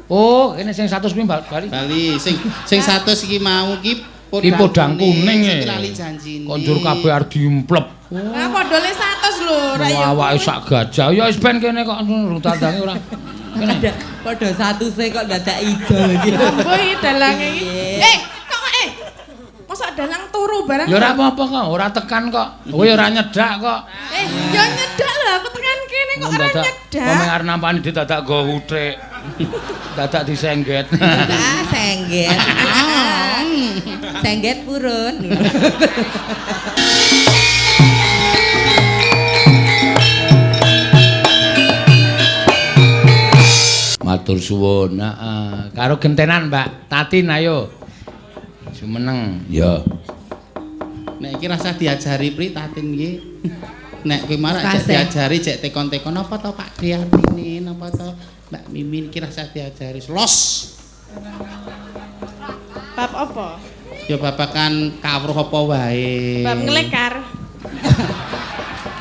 Oh, ini sing 100 kuwi bali. Bali sing 100 iki mau ki podang kuning e. Lali janjine. Kondur kabeh arep diumplep. Ah podole 100 lho, ra ya. Awake sak gajah. Ya wis ben kene kok rutandange ora. Kene padha 100 kok dadak idol iki. Mbok iki dalange iki. Kok mosok dalang turu barang. Ya ora apa-apa kok, ora tekan kok. Kowe ora nyedak kok. Ya nyedak lho, aku tekan kene kok ora nyedak. Kok arep nampani dadak go uthik. Dadak disengget. Ah, sengget. Sengget purun. Matur suwun. Heeh. Karo gentenan, Mbak Tatin ayo. Jumeneng. Ya. Nek iki rasa diajari pri Tatin iki. Nek kowe marak diajari cek tekon-tekon apa to Pak Diartine napa to Mbak Mimin iki rasa diajari los. Bab apa? Ya babakan kawruh apa wae. Bab ngelekar.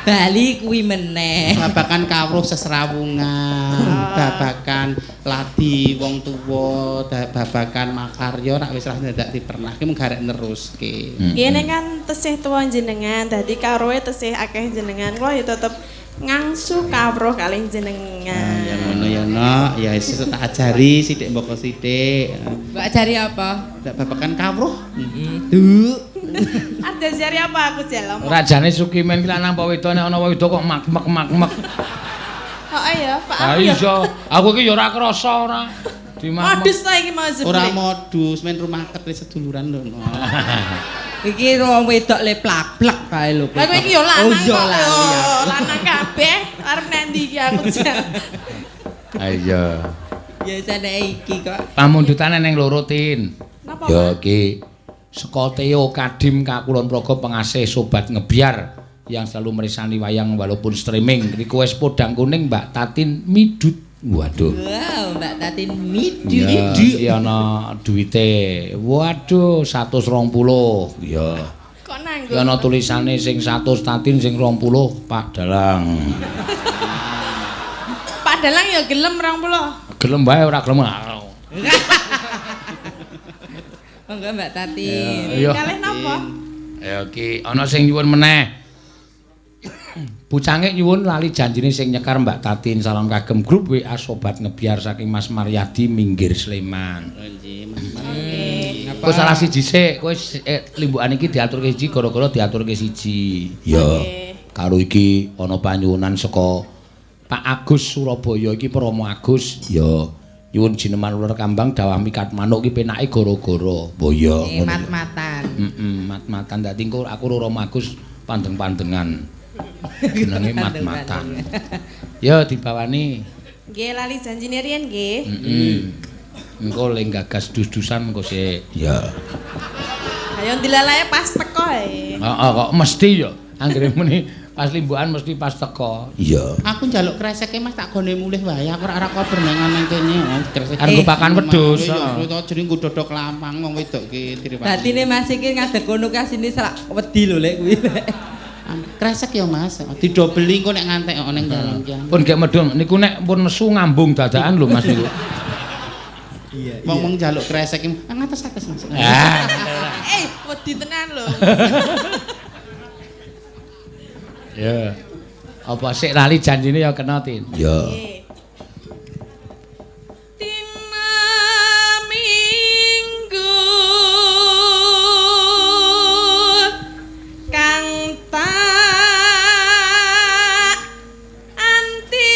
Bali kuwi meneh. Babakan kawruh sesrawungan, babakan ladi wong tuwa, babakan makarya rak wis ra dadak dipernahke mung garek neruske. Kene kan tesih tuwa jenengan, dadi kawruhe tesih akeh jenengan. Kula ya tetep ngangsu kawruh kalih jenengan. Ya ngono ya nok, ya wis tak ajari sithik mboko sithik. Mbak ajari apa? Ndak babakan kawruh. Ada jari apa aku jalan? Rajane Sukimen ki lanang apa wedok nek ana wedok kok mak-mak. Oh iya, Pak. Ha iya, aku iki ya ora krasa ora. Modus ta iki mau sebeli. Ora modus, men rumah ketri seduluran lho. Iki wong wedok le plak-plak kae lho. Lah kowe iki yo lanang kok. yo Lanang kabeh arep nek ndi iki aku jan. Ha iya. Biasane iki kok. Pamundhutane ning loro Tin. Napa? Ya iki saka Theo Kadim Kakulon Progo pengasih sobat ngebiar yang selalu merisani wayang walaupun streaming. Request podang kuning Mbak Tatin Midut. Waduh. Wow, Mbak Tatin Midut. Ya, iki ana duwite. Waduh, 120. Ya. Kok nanggung? Iki ana tulisane sing 100 Tatin sing 20 Pak Dalang. Pak Dalang ya gelem 20. Gelem bae ora gelem. Monggo Mbak Tatin. Iya. Kalih napa? Ya iki ana sing nyuwun meneh. Bucange nyuwun lali janjine sing nyekar Mbak Tatin salam kagem grup WA sobat ngebiar saking Mas Maryadi Minggir Sleman. Kowe salah siji sik, kowe limbukan iki diaturke siji gara-gara diaturke siji. Ya. Karo iki ana panyuwunan saka Pak Agus Surabaya iki Promo Agus. Ya. Nyuwun jineman uler kambang dawah mikat manuk ki penake gara-gara. Boyo ngono. Mat-matan. Mat-matan dadi engko aku karo Agus pandeng-pandengan. Jenenge mat-matan. Ya dibawani. Nggih lali janjine riyen nggih. Engko ling gagas dus-dusan engko sik. Ya. Ayo dilalae pas teko ae. Heeh kok mesti ya. Anggere muni pas limbukan mesti pas teko. Iya. Aku njaluk kreseke Mas tak gone mulih wae. Aku ora kabar nang kene. Kresek. Arep pakan wedhus. Ya to jeneng godhok lampang wong wedok ki diriwati. Batine Mas iki ngadeg kono kasine selak wedi lho lek kuwi. Kresek ya Mas. Didobeli engko nek ngantek kok ning dalan ki. Pun gek medhun niku nek pun nesu ngambung dadakan lho Mas niku. Iya. Wong njaluk kresek ki ngates-ates Mas. Wedi tenan lho. Ya. Apa sik lali janjine ya kena Tin. Ya. Dina Minggu kang tak anti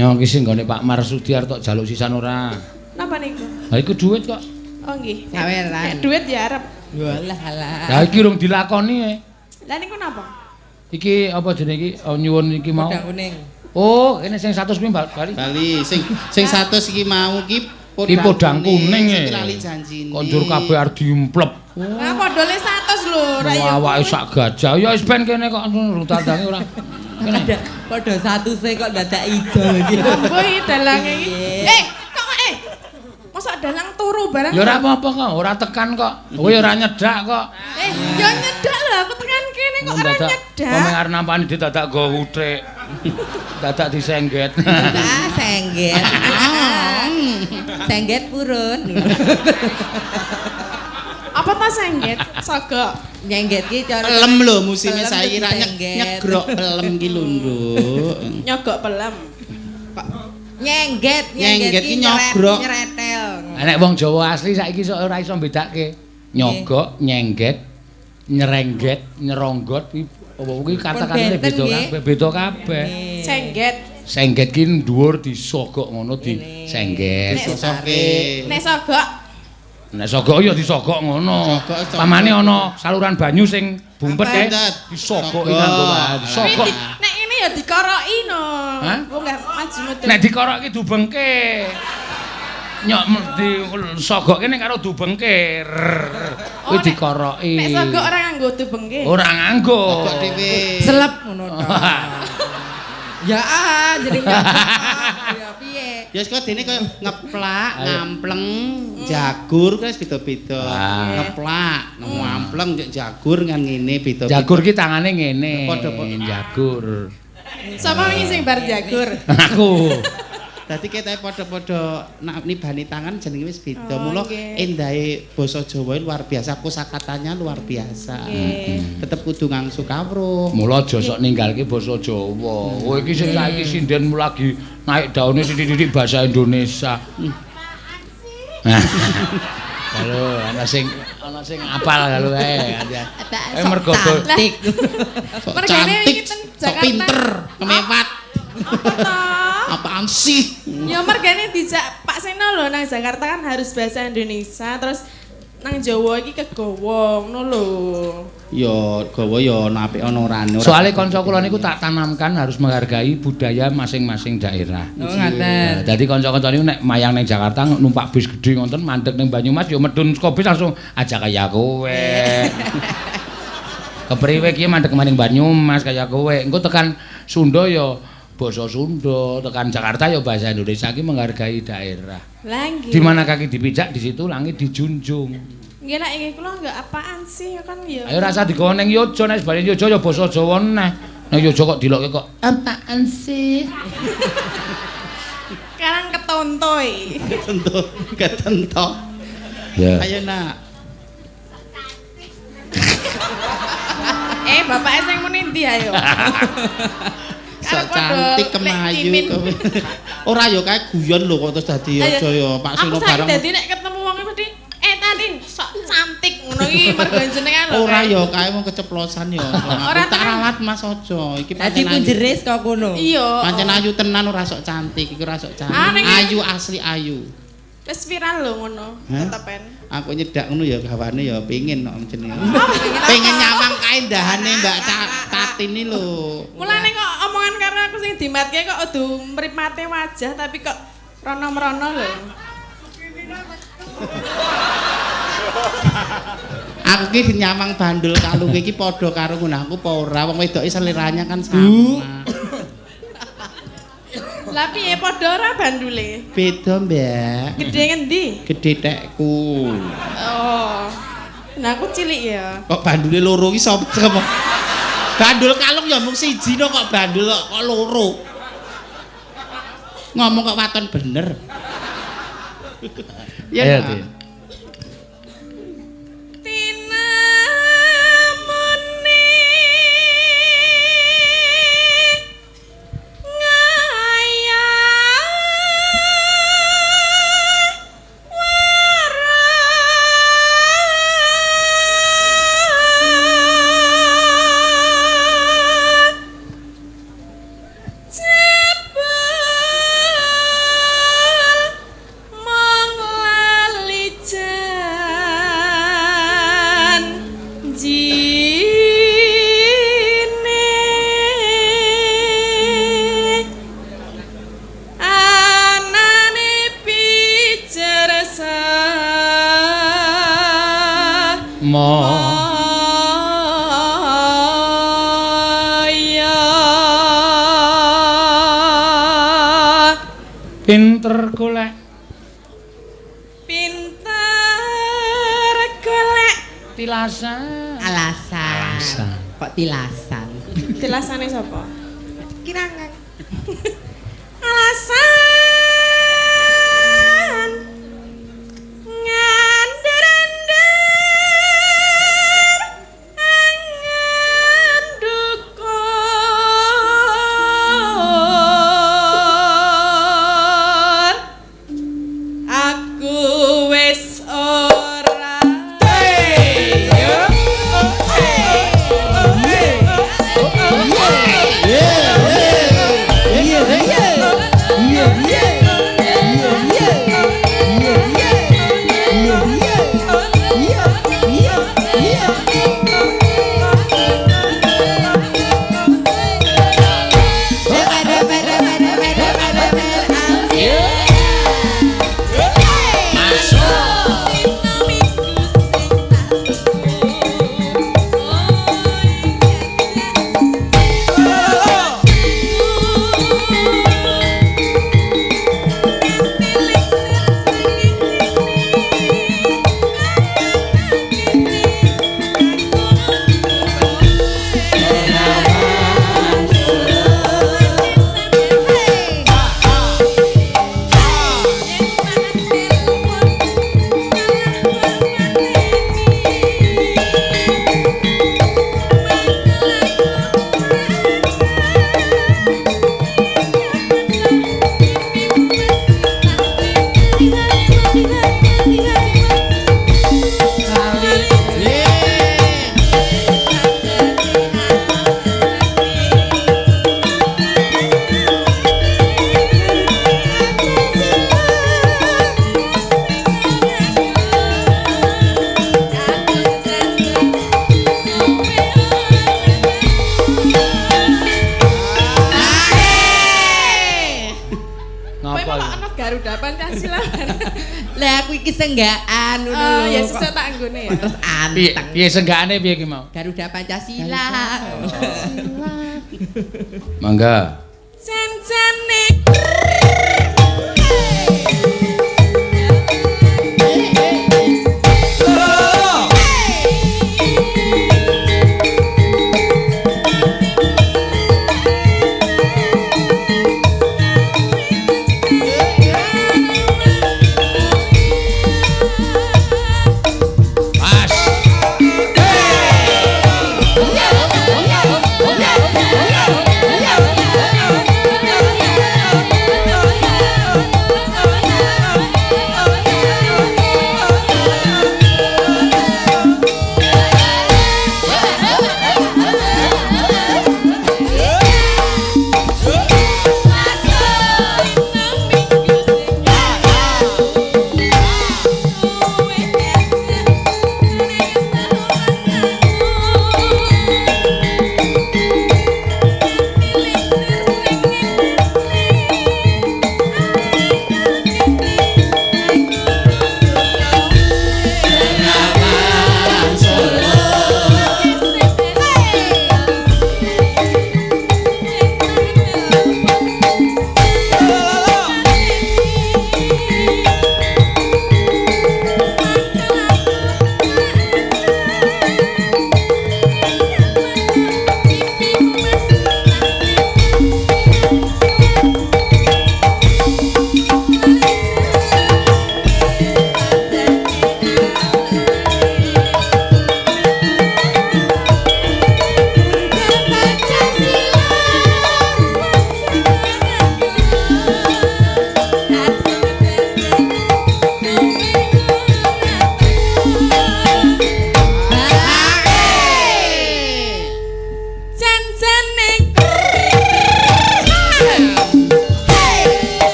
Ya iki sing nggone Pak Marsudi arep tok jaluk sisan ora. napa niku? Ha iku dhuwit kok. Oh nggih. Saweran. Nek duit ya arep. Walah alah. Lah iki rung dilakoni. Lah niku napa? Iki apa jenenge iki nyuwun iki mau. Podang kuning. Oh, ini sing 100 kuwi bali. Bali sing 100 iki mau ki podang kuning e. Lali janjine. Kondur kabeh arep diumplep. Lah podole 100 lho, ra ya. Awake sak gajah. Ya wis ben kene kok rutandange ora. Kene. Padha 100 kok dadak idol iki. Mbok iki dalange iki. Kok mosok dalang turu barang. Ya ora apa-apa kok, ora tekan kok. Kowe ora nyedak kok. Ya nyedak lho, aku tekan kene kok ora nyedak. Komeng arep nampani dadak go uthik. Dadak disengget. Ah, sengget. Sengget purun. Apa ta sengget? Sogok. Nyengget ki cara Pelem lho musime pelem saiki ra dadi sengget. nyegrok pelem ki lho, Nduk. Nyogok pelem. Nyengget ki nyogrok. Nyeretel. Nek wong Jawa asli saiki sok ora iso bedake. Nyogok, nyengget, nyerengget, nyeronggot kuwi apa kuwi kata-katane beda kabeh, beda kabeh. Sengget. Sengget ki dhuwur disogok ngono disengget. Nek sogok Nek sogok ya disogok ngono. Pamane ana saluran banyu sing bumpet kae disogoki kanggo disogok. nek ini ya dikoroki no. Hah? Wong enggak maju mudun. Nek dikoroki dubengke. Nyok disogokke nek karo dubengke. Kuwi dikoroki. Nek sogok ora nganggo dubengke. Ora nganggo. Kok dhewe. Selep ngono to. Ya jadi ya piye? Ya kok dene koyo ngeplak, ngampleng, jagur kan beda-beda. Ngeplak, ngampleng jagur kan ngene beda-beda. Jagur ki tangane ngene. Padha-padha. Jagur. Sapa wingi sing bar jagur? Aku. Dadi ketoke padha-padha nibani tangan jenenge wis beda. Oh, Mula nggih. endahe basa Jawa luar biasa, kosakatanya luar biasa. Tetep kudu ngangsu kawruh. Mula aja sok ninggalke basa Jawa. Kowe iki sing saiki sinden lagi naik daune sithik-sithik basa Indonesia. Halo, ana sing apal kalau kae. Mergo cantik. Sok Mergane cantik, iki teng sok Jakarta. pinter, kemewat. Apa to? Apaan sih? Ya mergane dijak Pak Seno lho nang Jakarta kan harus bahasa Indonesia terus nang Jawa iki kegawa ngono lho. Ya gawa ya ana apik ana orane. Soale kanca kula niku tak tanamkan harus menghargai budaya masing-masing daerah. Oh ngaten. Dadi kanca-kanca niku nek mayang ning Jakarta numpak bis gedhe ngonten mandeg ning Banyumas ya medun saka bis langsung ajak kaya kowe. Kepriwe ki mandeg maning Banyumas kaya kowe. Engko tekan Sunda ya basa Sunda, tekan Jakarta ya bahasa Indonesia ki menghargai daerah. Lah nggih. Di mana kaki dipijak di situ langit dijunjung. Nggih nek iki kula enggak apaan sih ya kan ya. Ayo rasa digawa ning Yojo nek bali Yojo ya basa Jawa neh. Nek Yojo kok dilokke kok apaan sih? Sekarang ketontoy. Ketentok. Ya. Ayo nak. Bapake sing muni ndi ayo. Sok cantik kemayu kowe. Ora ya kae guyon lho kok terus dadi aja ya Pak Sino bareng. Aku dadi nek ketemu wong iku mesti Tandin sok cantik ngono iki mergo jenengan lho. Ora ya kae mau keceplosan ya. Ora tak ralat Mas aja. Iki Dadi pancen punjeris kok kono. Iya. pancen ayu tenan ora sok cantik, iki ora sok cantik. Ayu asli ayu. Wis viral lho ngono, tetepen. Aku nyedak ngono ya gawane ya pengin kok jenenge. Pengen nyawang kae ndahane Mbak Tatini lho. Mulane kok omongan karo aku sing dimatke kok udu mripate wajah tapi kok rono-rono lho. Aku ki nyawang bandul kalung iki padha karo ngono aku apa ora wong wedoke seleranya kan sama. Lah piye padha ora bandule? Beda, Mbak. Gedhe ngendi? Gedhe tekku. Oh. Nah aku cilik ya. Kok bandule loro ki sapa? Bandul kalung ya mung siji no kok bandul kok loro. Ngomong kok waton bener. Ya. Ayo, pinter golek. Pinter golek Tilasan. Alasan. Kok tilasan? Tilasane sapa? Kirangan. Alasan ngandur-andur angen dukur aku wis ora Garuda Pancasila. Lah aku iki senggaan ngono Oh, lho. ya sesuk tak nggone ya. Terus anteng. Piye senggaane piye ki mau? Garuda Pancasila. Mangga. Jan-jane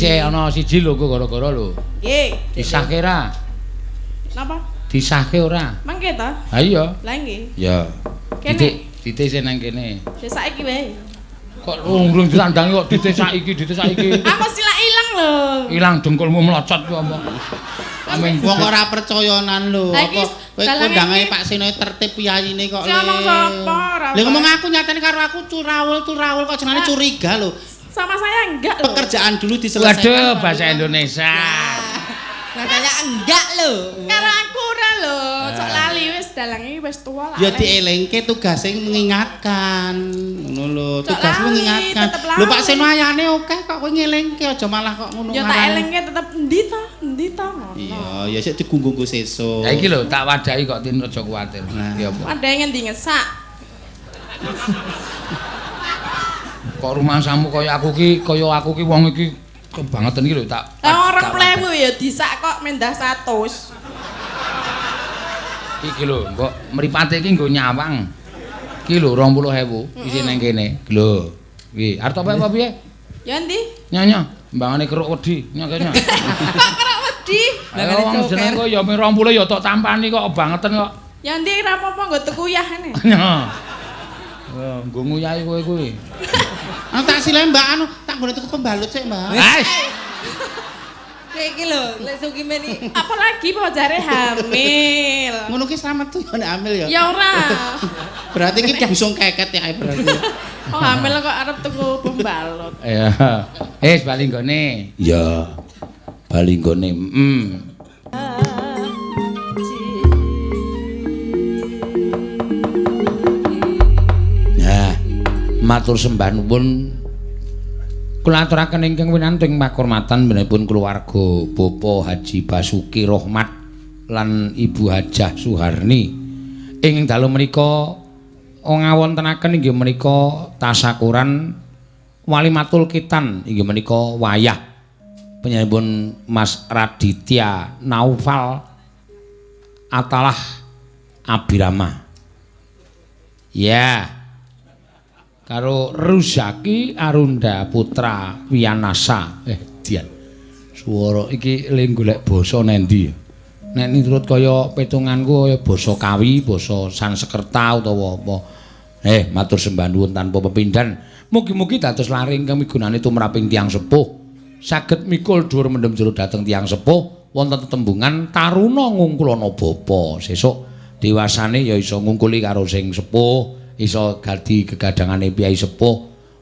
Isih ana siji lho gara-gara lho. Nggih. Disahke ra? Napa? Disahke ora? Mangke ta? Ha iya. Lah nggih. Ya. Kene. Titik sing nang kene. Wis saiki wae. Kok urung ditandangi kok dites saiki. Aku silak ilang lho. Ilang dengkulmu melocot ku apa. Amin wong ora percayanan lho. Iki Kowe kondange Pak Sino tertib piyayine kok. Ngomong sapa ora. Lha ngomong aku nyatane karo aku curawul kok jenenge curiga lho. Sama saya enggak lho. Pekerjaan dulu diselesaikan. Waduh, bahasa Indonesia. Katanya enggak lho. Karo aku ora lho. Sok lali wis dalang iki wis tuwa lah. Ya dielingke tugasnya mengingatkan. Ngono lho, tugas mengingatkan. Lho Pak Seno ayane oke kok kowe ngelingke aja malah kok ngono. Ya tak elingke tetep endi to ngono. Iya, ya sik digunggu sesuk. Ya iki lho tak wadahi kok Tin aja kuwatir. Ki apa? Ada yang ngendi ngesak. Kok rumahmu kaya aku ki wong iki kebangetan iki lho tak. Orang plewu ya disak kok mendah 100. Iki lho, mbok mripate iki nggo nyawang. Iki lho 20.000 isi nang kene. Lho. Iki arep apa piye? Ya endi? Nyonya, mbangane keruk wedi. Nyonya. Kok kerok wedi? Lah wong jeneng kok ya 20 ya tok tampani kok bangetan kok. Ya endi ora apa-apa nggo tekuyah ngene. Nyo. Nggo nguyahi kowe kuwi. Tak sile Mbak anu, tak nggone tuku pembalut sik, Mbak. Wes. Iki lho, lek Sukime iki. Apa lagi po jare hamil. Ngono ki slamet tuh nek hamil ya. Ya ora. Berarti ki busung keket ya berarti. Oh hamil kok arep tuku pembalut. Ya. Bali nggone. Ya. Bali nggone. Nah, matur sembah nuwun kula aturaken ingkang winanting pakurmatan menipun keluarga Bapak Haji Basuki Rohmat lan Ibu Hajah Suharni. Ing dalu menika ngawontenaken inggih menika tasakuran Walimatul Kitan inggih menika wayah penyanipun Mas Raditya Naufal Atalah Abirama. Ya. Karo Ruzaki Arunda Putra Wiyanasa. Dian. Swara iki ling golek basa nendi? Nek miturut kaya petunganku kaya basa Kawi, basa Sanskerta utawa apa. Matur sembah nuwun tanpa pepindhan. Mugi-mugi dados laring kang migunani tumraping tiyang sepuh. Saged mikul dhuwur mendhem jero dhateng tiyang sepuh wonten tetembungan taruna ngungkulana bapa. Sesuk dewasane ya iso ngungkuli karo sing sepuh. Iso gadi gegadangane piyai sepuh.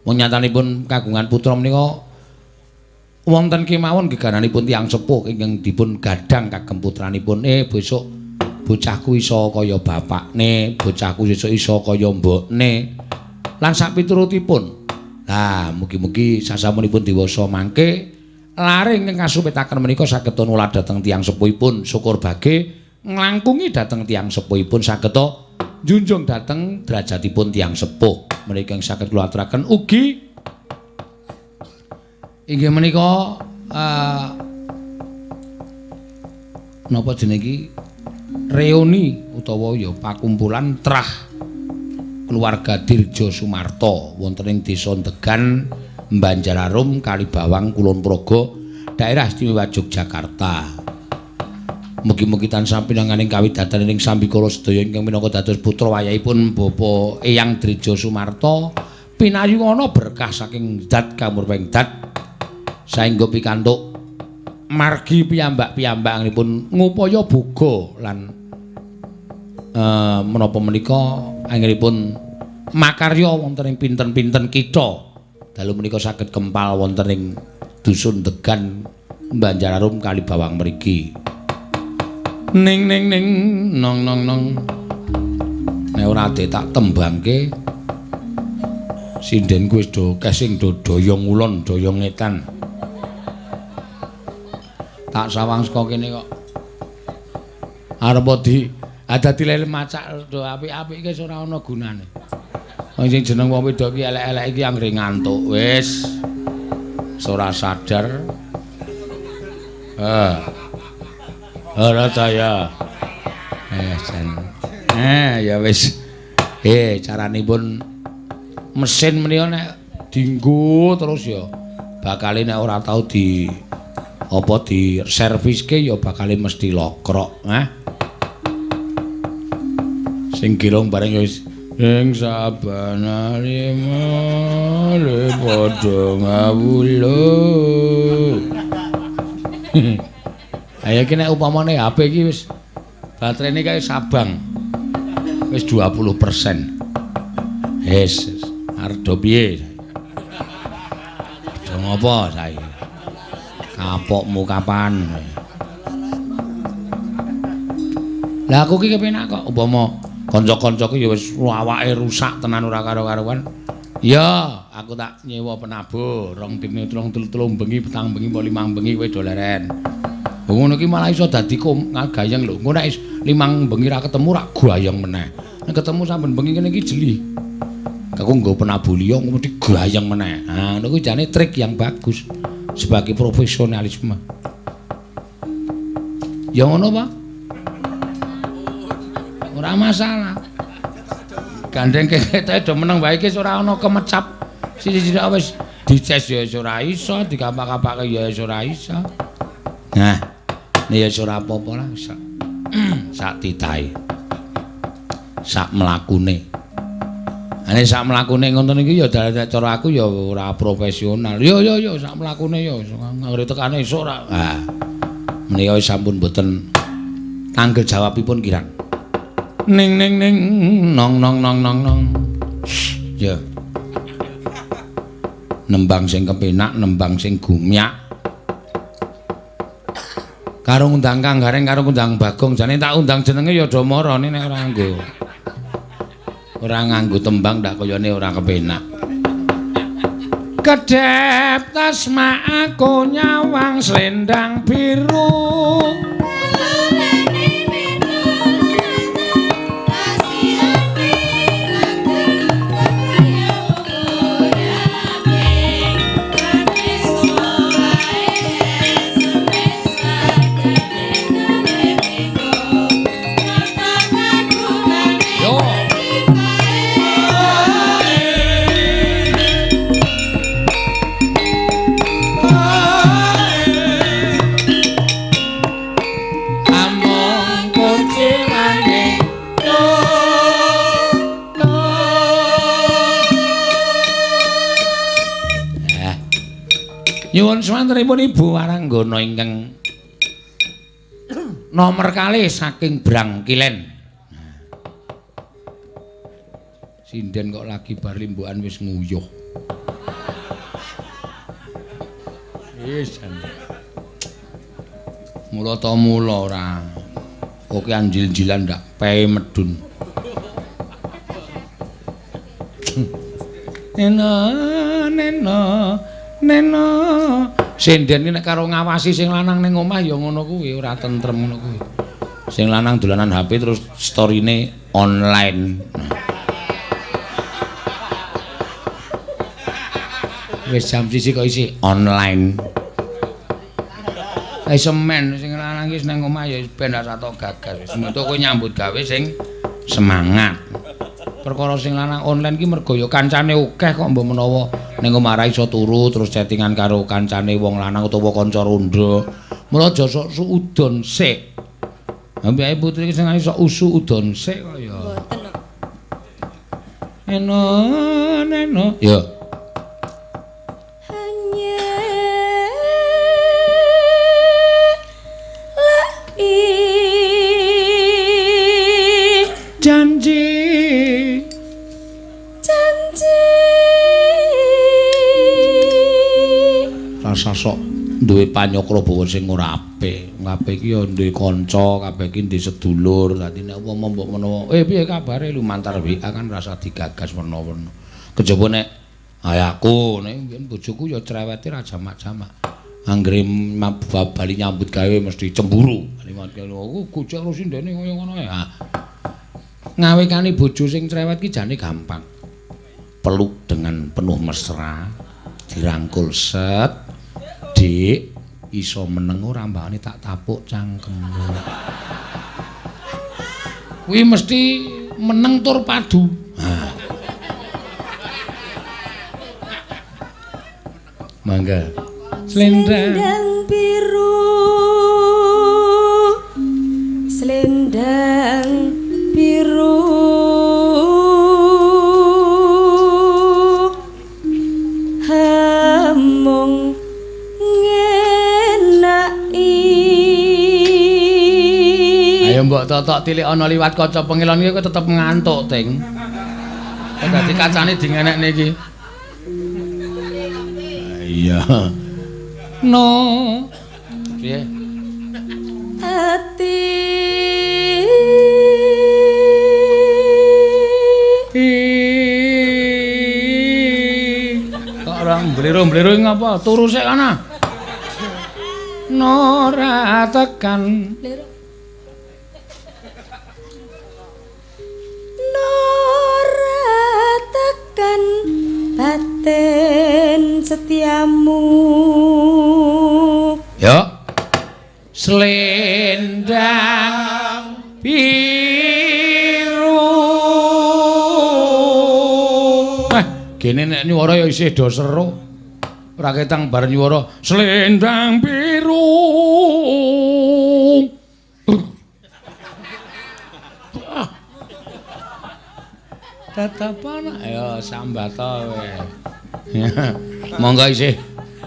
Wong nyatanipun kagungan putra menika wonten kemawon gegananipun tiyang sepuh ingkang dipun gadang kagem putranipun. Besok bocahku iso kaya bapakne, bocahku sesuk iso kaya mbokne. Lan sak piturutipun. Lah mugi-mugi sasampunipun dewasa mangke laring ing kasupetaken menika saged nulad dhateng tiyang sepuhipun. Syukur bage nglangkungi dhateng tiyang sepuhipun saged junjung dhateng derajatipun tiyang sepuh menika ing saged kula aturaken ugi inggih menika napa jenenge iki reuni utawa ya pakumpulan trah keluarga Dirjo Sumarto wonten ing Desa Degan Banjararum Kalibawang Kulon Progo daerah istimewa Yogyakarta. Mugi-mugi tansah pinanganing kawidadan ing sambikala sedaya ingkang minangka dados putra wayahipun Bapak Eyang Drijo Sumarto pinayungana berkah saking zat kamurping zat saengga pikantuk margi piyambak-piyambakipun ngupaya boga lan menapa menika anggenipun makarya wonten ing pinten-pinten kitha dalu menika saged kempal wonten ing dusun Degan Banjararum Kalibawang mriki. Ning nong nek ora tak tembangke sinden kuwi wis do kesing do doyong ulon doyong ngetan tak sawang saka kene kok arep dadi lele macak do apik-apik iki ora ana gunane wong sing jeneng wong wedok iki elek-elek iki anggere ngantuk wis ora sadar ora ta ya. Ya wis. Caranipun mesin menika nek dienggo terus ya bakal nek ora tau di serviske ya bakal mesti lokrok, Sing girong bareng ya ing sabanane male padha ngawula. Ayo ki nek upamane HP iki wis baterene kae sabang. Wis 20%. Yes, arep do piye? Do ngopo saiki? Kapokmu kapan? Lah aku ki kepenak kok umpama kanca-kancaku ya wis awake rusak tenan ora karo-karuan. Ya, aku tak nyewa penabuh 2 dina 3 bengi, petang bengi, 5 bengi kowe do leren. Ngono ki malah iso dadi gayeng lho. Engko nek 5 bengi ra ketemu ra gayeng meneh. Nek ketemu saben bengi kene iki jeli. Aku nggo penabuh liya mesti gayeng meneh. Nah, niku jane trik yang bagus sebagai profesionalisme. Ya ngono, Pak. Ora masalah. Gandeng kekete do meneng wae iki ora ana kemecap. Siji-siji wis dices ya ora iso, dikapak-kapake ya ora iso. Nah, ya ora apa-apa lah sak titahe. Sak mlakune. Ane sak mlakune ngoten iki ya cara aku ya ora profesional. Yo sak mlakune ya nganggere tekane esuk ora. Ha. Menika sampun mboten tanggel jawabipun kirang. Ning nong. Ya. Nembang sing kepenak, nembang sing gumyak. Karo ngundang Kang Gareng karo ngundang Bagong, jane tak undang jenenge ya do marane nek ora nganggo. Ora nganggo tembang ndak kayane ora kepenak. Kedep tasma aku nyawang slendang biru. Nyuwun swantenipun Ibu Waranggana ingkang nomor kalih saking Brangkilen. Sinden kok lagi bar limbukan wis nguyuh. Wis. Mula ta mula ora. Oke anjil-jilan ndak pehe medun. Neno sinden iki nek karo ngawasi sing lanang ning omah ya ngono kuwi ora tentrem ngono kuwi. Sing lanang dolanan HP terus storine online. Wis jam 1 kok isih online. Semen sing lanang iki nang omah ya ben ora sato gagal. Wis metu kowe nyambut gawe sing semangat. Perkara sing lanang online ki mergo ya kancane akeh kok mbok menawa ning omah ra iso turu terus chattingan karo kancane wong lanang utawa kanca ronda. Mula aja sok udon sik. Ambek putri sing iso usu udon sik kok ya. Mboten kok. Neno. Ya. Sasok duwe panyokrabawa sing ora apik. Kabeh iki ya duwe kanca, kabeh iki duwe sedulur. Dadi nek umpama mbok menawa, piye kabare lumantar WA kan rasa digagas menawa. Kejaba nek aku nek mbiyen bojoku ya cerewete ra jamak-jamak. Anggere bali nyambut gawe mesti cemburu. Liwat kene aku gojek karo sindene kaya ngono ya. Ngawekani bojo sing cerewet ki jane gampang. Peluk dengan penuh mesra, dirangkul set. Dik, iso meneng ora mbane tak tapuk cangkemmu. Kuwi mesti meneng tur padu. Nah. Mangga. Slendang biru. Slendang biru. mbok totok tilik ana liwat kaca pengilon iki kowe tetep ngantuk, Ting. Dadi kacane dingenekne iki. Iya. No. Piye? Ati kok orang blero-blero ngapa? Turu sik kana. Nora tekan. Nora tekan batin setiamu. Yo. Selendang biru. Kene nek nyuwara ya isih do seru. Ora ketang bar nyuwara selendang biru. Tatapan ayo sambata kowe. Monggo isih.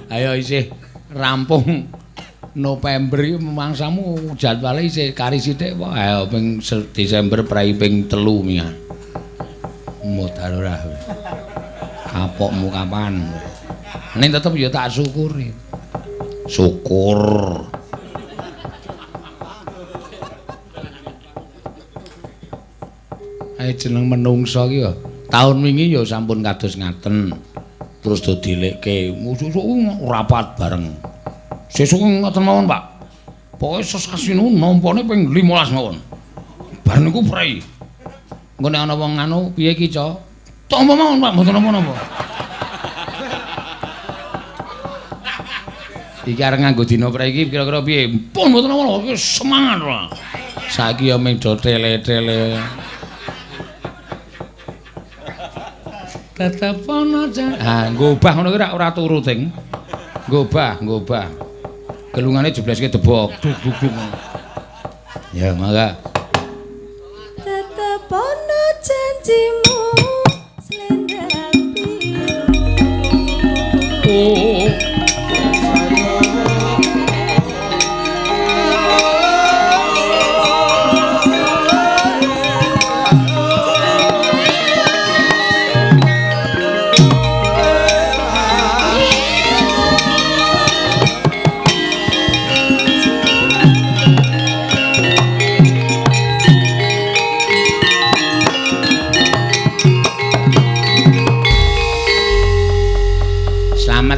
Ayo isih rampung November iki mangsamu jadwale isih kari sithik wae. Ayo ping Desember prai ping 3 mian. Modal ora. Kapokmu kapan? Ning tetep ya tak syukuri. Syukur. Ae jeneng menungsa iki ya. Taun wingi ya sampun kados ngaten. Terus do dilekke. Sesuk rapat bareng. Sesuk ngoten mawon, Pak. Pokoke sesasi niku nampane ping 15 mawon. Bar niku prei. Engko nek ana wong anu piye iki, Cok? Tampa mawon, Pak, mboten napa-napa. Iki arep nganggo dina prei iki kira-kira piye? Pun mboten napa-napa, semangat, Pak. Saiki ya ming do tele-tele. Tetepono jan. Ah, ngobah ngono ki ora turu, Ting. Ngobah. Gelungane jebleske debok. Duk. Ya, mangga. Tetepono janjimu selendang biru. Oh.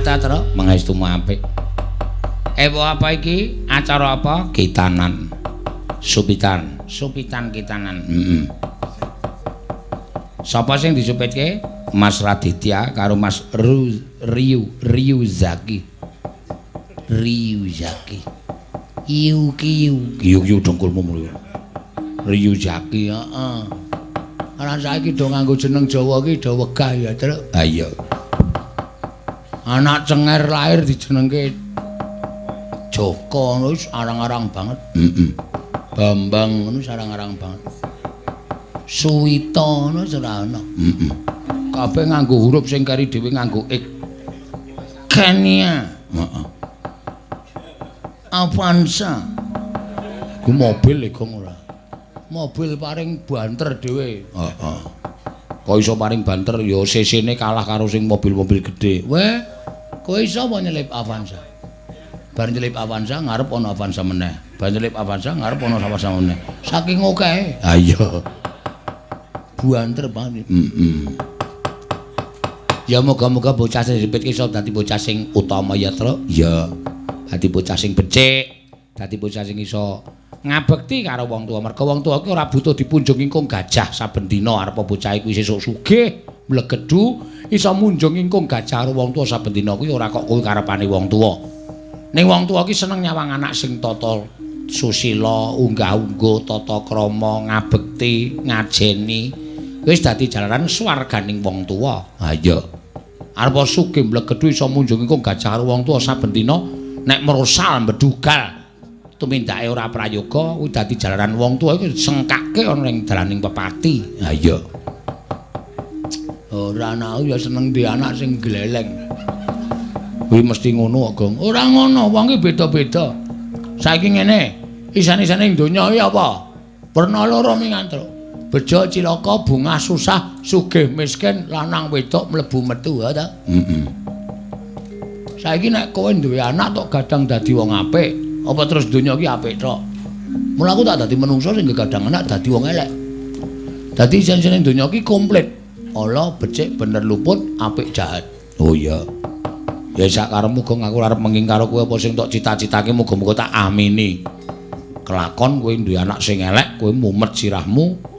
Tatra mengestu apik. Ewo apa iki? Acara apa? Kitanan. Supitan kitanan. Sapa sing disupitke? Mas Raditya karo Mas Ryu Zaki. Iu dengkulmu mulu. Ryu Zaki, heeh. Ana saiki do nganggo jeneng Jawa iki do wegah ya, Truk. Ha iya. Anak cenger lahir dijenengke Joko ngono wis arang-arang banget. Bambang ngono arang-arang banget. Suwita ngono ora ana. Kabeh nganggo huruf sing kari dhewe nganggo ik. Kania. Heeh. Avanza. Ku mobil iki ora. Mobil paring banter dhewe. Heeh. Kok iso paring banter ya CC-ne kalah karo sing mobil-mobil gedhe. Weh, kowe iso apa nyelip Avanza? Bar nyelip Avanza ngarep ana Avanza meneh. Bar nyelip Avanza ngarep ana Avanza meneh. Saking okehe. Ha iya. Banter banget. Ya moga-moga bocah sing dipitke iso dadi bocah sing utama ya, Truk. Ya. Dadi bocah sing becik, dadi bocah sing iso ngabekti karo wong tuwa. Merga wong tuwa ki ora butuh dipunjung ingkung gajah saben dina arep bocah iku sesuk sugih, mlegedhu, iso munjung ingkung gajah karo wong tuwa saben dina kuwi ora kok kuwi karepane wong tuwa. Ning wong tuwa ki seneng nyawang anak sing tata susila, unggah-ungguh, tata krama, ngabekti, ngajeni. Wis dadi jalaran swarganing wong tuwa. Ha iya. Arep sugih mlegedhu iso munjung ingkung gajah karo wong tuwa saben dina, nek merosal mbedugal tumindake ora prayoga kuwi dadi jalaran wong tuwa iku sengkake ana ning dalaning pepati. Ha iya. Ora ana ya seneng di anak sing gleleng. Kuwi mesti ngono kok, Gong. Ora ngono, wong ki beda-beda. Saiki ngene, isan-isane ing donya iki apa? Werna loro mingantara. Bejo cilaka, bungah susah, sugih miskin, lanang wedok mlebu metu ha ta? Heeh. Saiki nek kowe duwe anak tok gadang dadi wong apik, apa terus donya iki apik tok? Mula aku tak dadi menungso sing gadang anak dadi wong elek. Dadi isen-isene donya iki komplit. Ala, becik, bener luput, apik jahat. Oh iya. Ya sak karepmu gong aku arep menging karo kowe apa sing tok cita-citake muga-muga tak amini. Kelakon kowe duwe anak sing elek, kowe mumet sirahmu.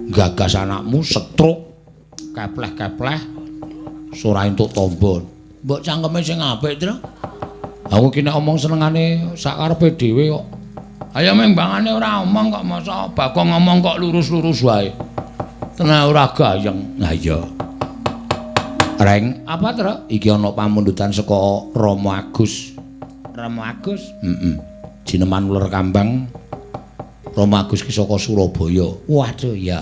Gagas anakmu setruk kepleh-kepleh ora entuk tombo. Mbok cangkeme sing apik, Tru. Aku ki nek omong senengane sak karepe dhewe kok. Ayo membangane ora omong kok masa bakong ngomong kok lurus-lurus wae. Tenan ora gayeng. Lah iya. Reng, apa, Tru? Iki ana pamundutan saka Rama Agus. Rama Agus? Heeh. Jineman uler kambang. Rama Agus ki saka Surabaya. Waduh ya.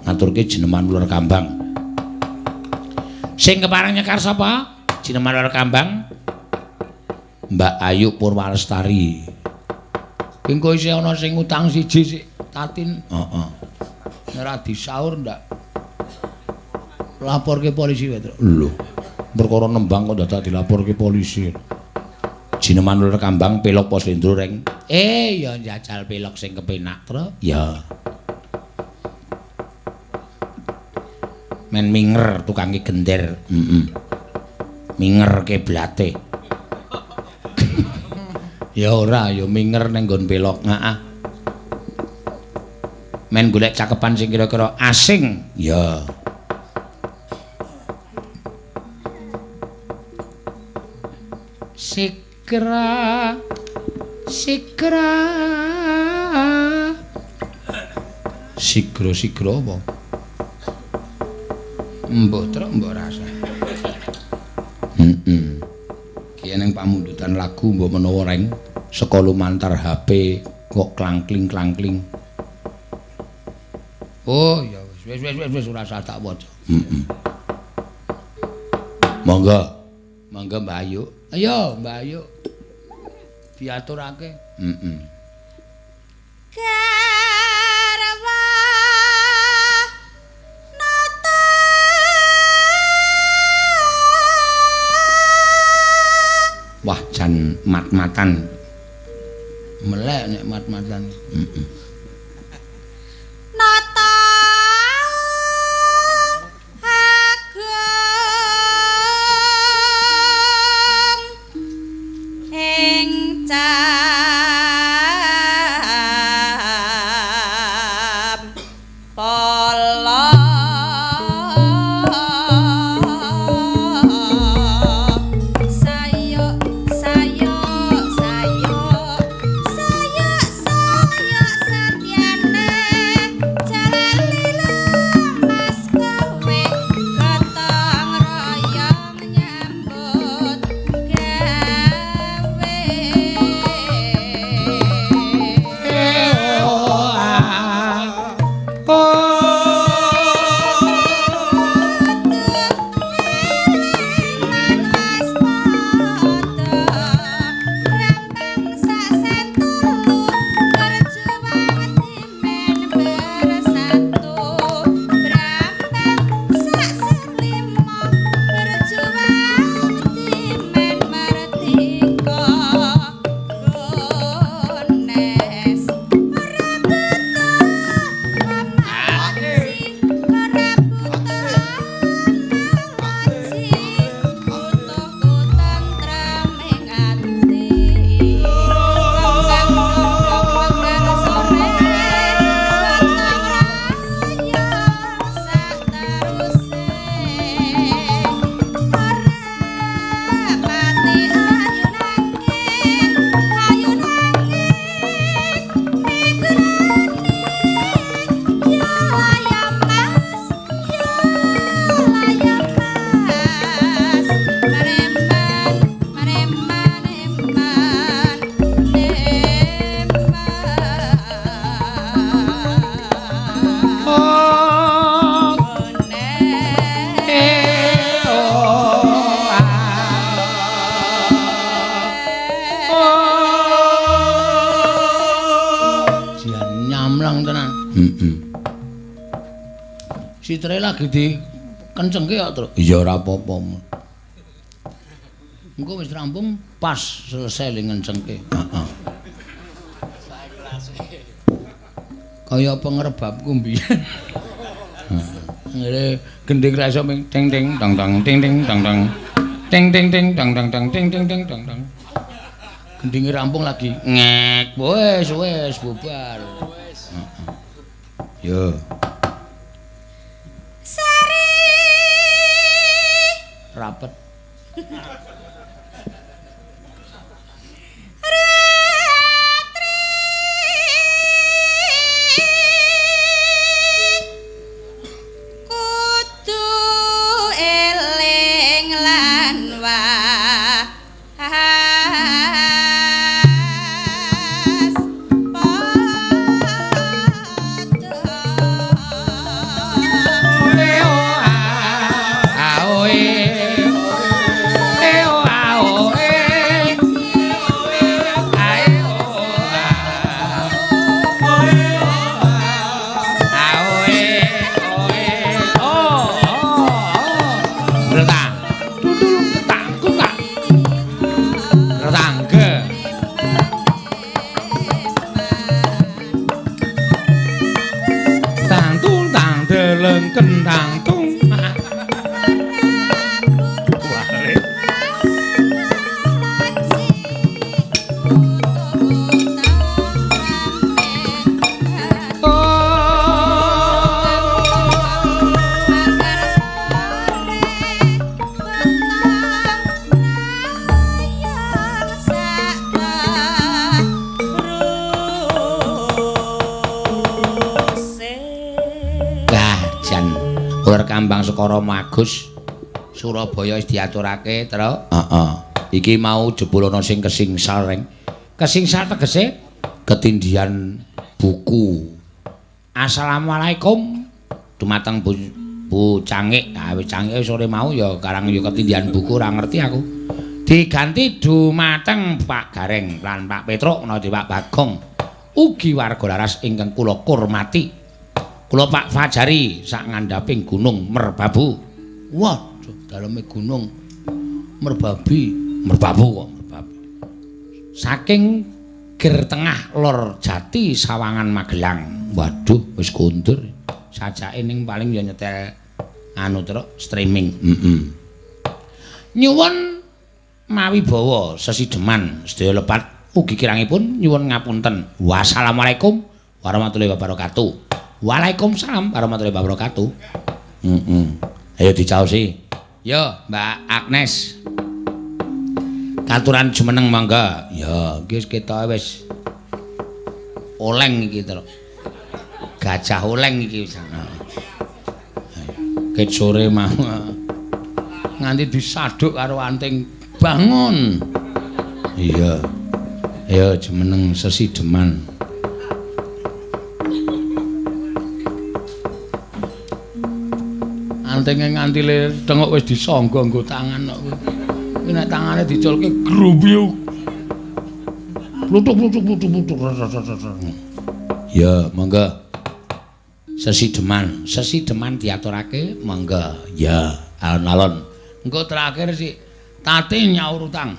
Ngaturke jineman uler kambang. Sing kepareng nyekar sapa? Jineman uler kambang. Mbak Ayu Purwalestari. Engko isih ana sing utang siji sik Tatin. Heeh. Nek ora disaur ndak laporke polisi wae, Tru. Lho. Perkara nembang kok dadak dilaporke polisi. Jineman uler kambang pelok pos lendro reng. Ya njajal pelok sing kepenak, Tru. Ya. Men minger tukange gender. Heeh. Minger keblate. Ya ora, ya minger ning nggon pelok. Heeh. Men golek cakepan sing kira-kira asing. Ya. Sikra Sigro apa? Mbok truk mbok rasa. Ki ning pamundutan lagu mbok menawa reng saka lumantar HP kok klangkling. Oh ya wis ora usah tak waca. Monggo Mbak Ayu. Ayo Mbak Ayu. Diaturake. Garwa nata Wah jan mat-matan. Melek nek mat-matan. nata agung ing cam pala sayo Sitre lagi di kencengke ya, Tru. Iya ora apa-apa. Engko wis rampung pas selesai li ngencengke. Heeh. Kaya apa ngrebabku mbiyen. Ngene gending ra iso ting ting tang tang ting ting tang tang. Ting ting ting tang tang tang ting ting ting tang tang. Gendinge rampung lagi ngek. Wis bubar. Yo. Sari. Rapet. Kentang tung Kambang Sekara Magus Surabaya wis diaturake, Tru. Heeh. Iki mau jebulana sing kesingsal reng. Kesingsal tegese ketindihan buku. Assalamualaikum dumateng Bu Cangik. Nah, wis Cangik sore mau ya karang ya ketindihan buku ora ngerti aku. Diganti dumateng Pak Gareng lan Pak Petruk menawa Pak Bagong. Ugi warga laras ingkang kula kurmati. Kula Pak Fajari sak ngandhaping Gunung Merbabu. Waduh, daleme gunung merbabu kok merbabu. Saking Ger Tengah Lor Jati Sawangan Magelang. Waduh, wis kondur. Sajake ning paling ya nyetel anu Tru streaming. Nyuwun mawibawa sesideman sedaya lepat ugi kirangipun nyuwun ngapunten. Wassalamualaikum warahmatullahi wabarakatuh. Waalaikumsalam warahmatullahi wabarakatuh. Ayo dicaosi. Yo, Mbak Agnes. Katuran jumeneng mangga. Ya, iki wis ketoke wis oleng iki to. Gajah oleng iki wis. Ket sore mau nganti disaduk karo anting bangun. Iya. Ayo jumeneng sesideman. Antenge nganti le tengok wis disangga nggo tangan kok kuwi. Kuwi nek tangane diculke grumbyuk. Plutuk. Ya, monggo. Sesideman diaturake, monggo. Ya, alon-alon. Engko terakhir si Tati nyaur utang.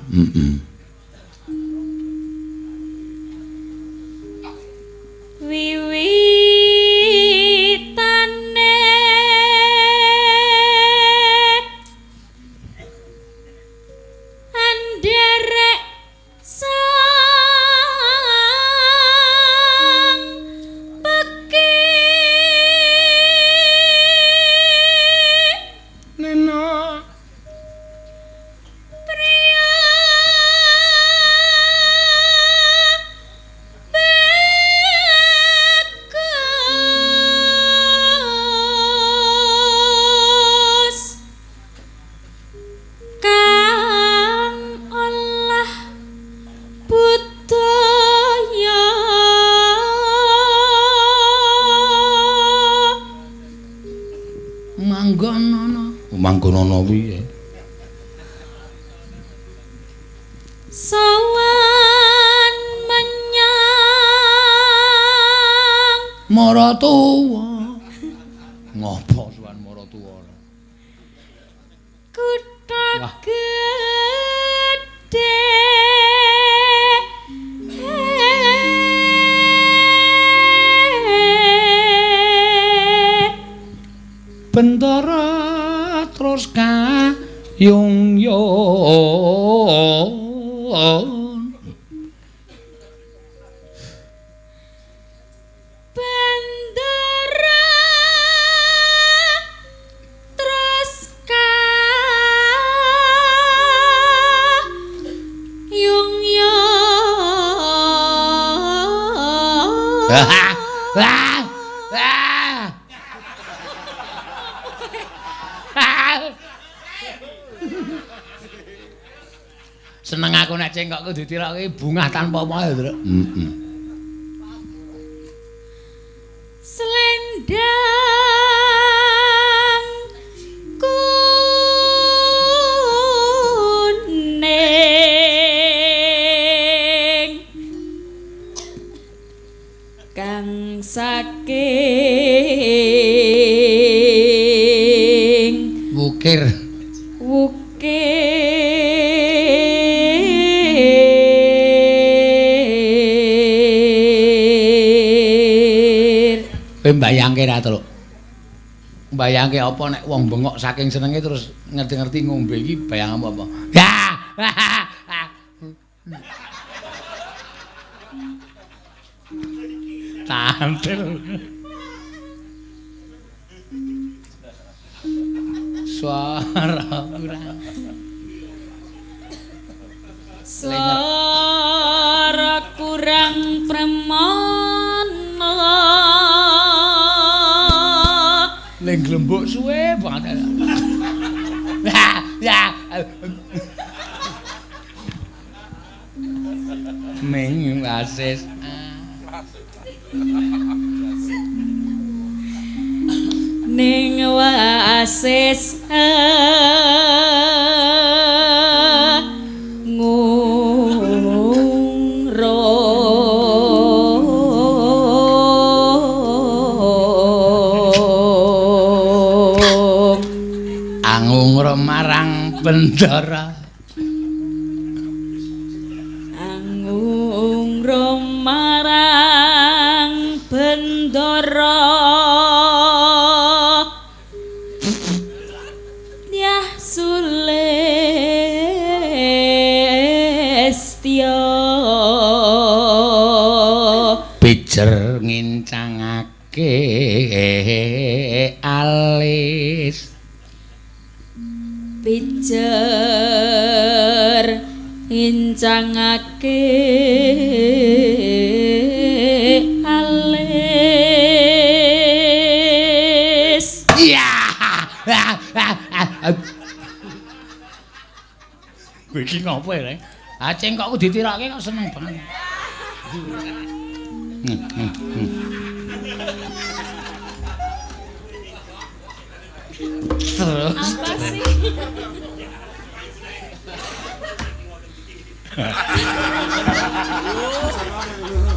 Manggonono piye? Sawan menyang Mara Maratuwa. Ngopo sowan Maratuwa? Kutha gedhe. Bendara terus kayung-yung. Bendara terus kayung-yung. Seneng aku nek cengkokku ditirokke bungah tanpa apa ya, Tru. Heeh. Slendang kuning kang saking Wukir. Kowe mbayangke ra, Truk? Mbayangke apa nek wong bengok saking senenge terus ngerti-ngerti ngombe iki bayangmu apa? Ya. Tampil. Suara kurang. Suara kurang premana. Ning glembuk suwe banget. Ya. Ning asis. Ning wasis marang bendara angung marang bendara Nyah Sulistya pijer ngincangake alis pijer ngincangake alis iya kowe iki ngopo ya aceng kok ditirake kok seneng banget terus apa sih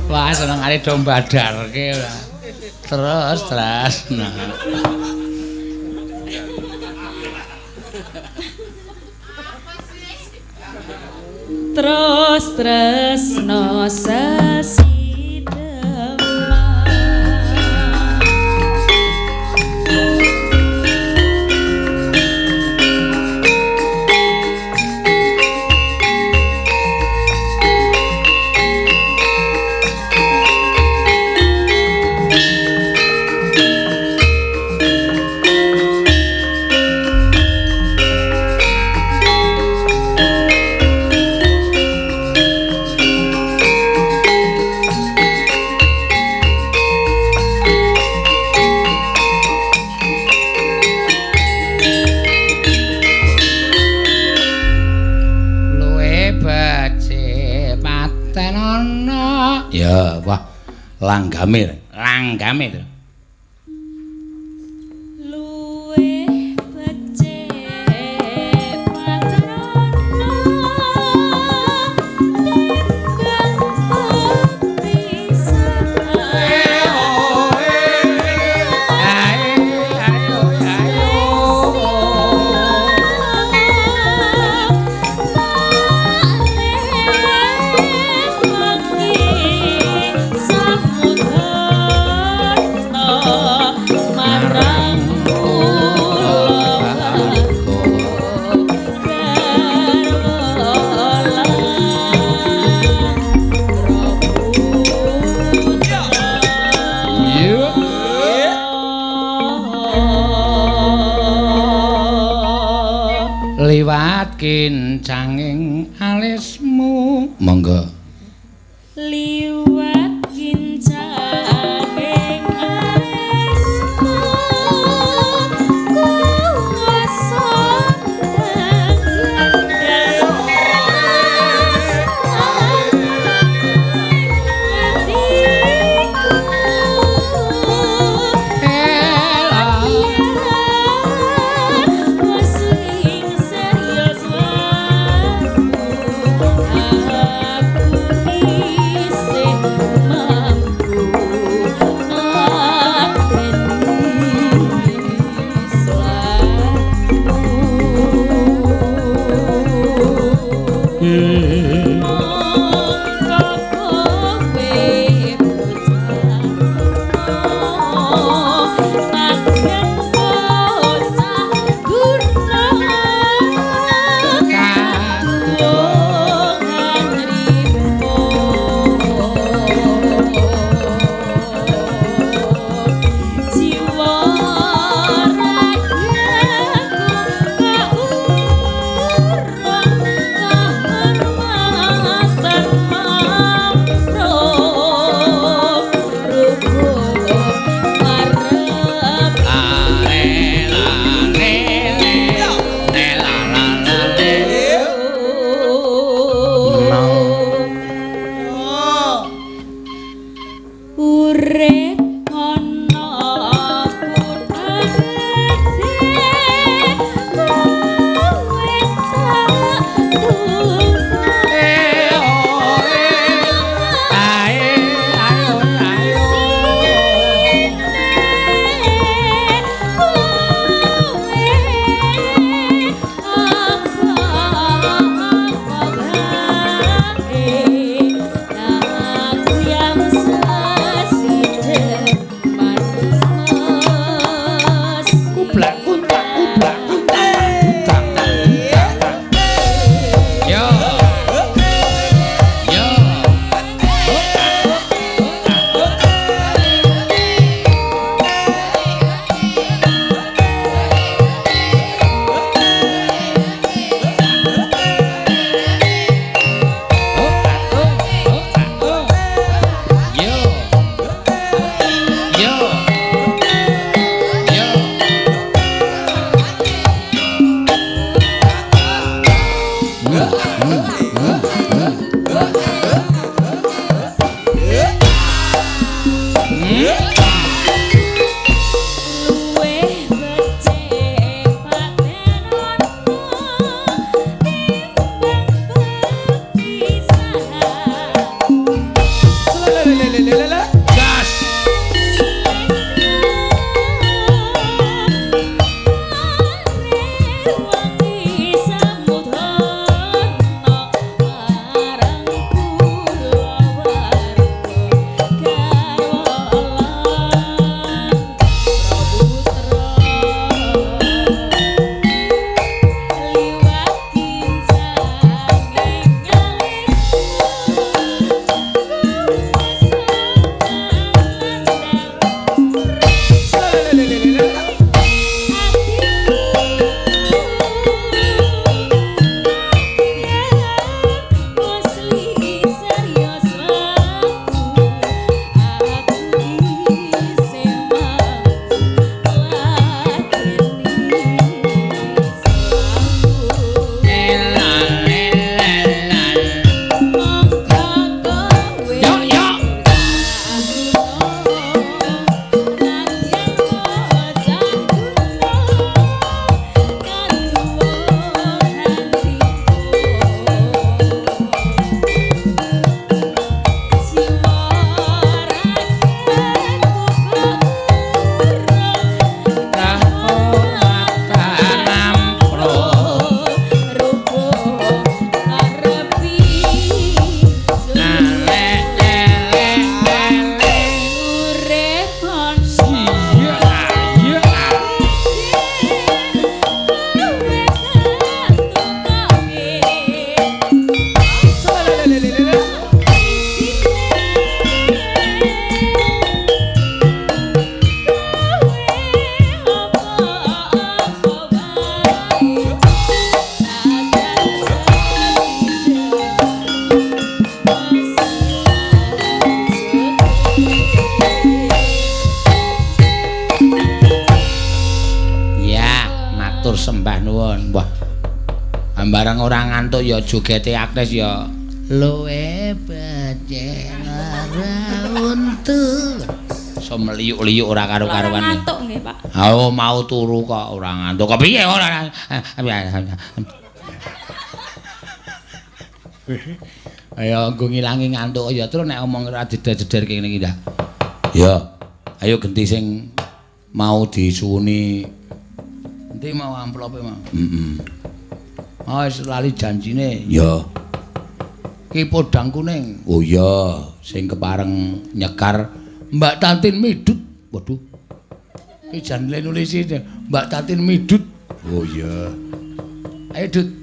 wah seneng are domba darke terus nah terus no sesi ya wah langgame luweh becik patrono tembang pisan liwat kincanging alismu. Monggo. Liwat kincanging alismu kuwasa bareng ora ngantuk ya jogete Agnes ya luwe becek lara untu. So meliuk-liuk ora karo-karuan. Ora ngantuk nggih, Pak. Oh, mau turu kok ora ngantuk. Kok piye ora? Ayo nggo ngilangi ngantuk ya terus nek omong ora jeder-jeder kene iki ndak. Ya. Ayo genti sing mau disuwuni. Endi mau amplope mau? Heeh. Wis lali janjine. Ya. Ki podang kuning. Oh iya, sing kepareng nyekar Mbak Tatin Midut. Waduh. Ki jan nulis Mbak Tatin Midut. Oh iya. Ayo Dut.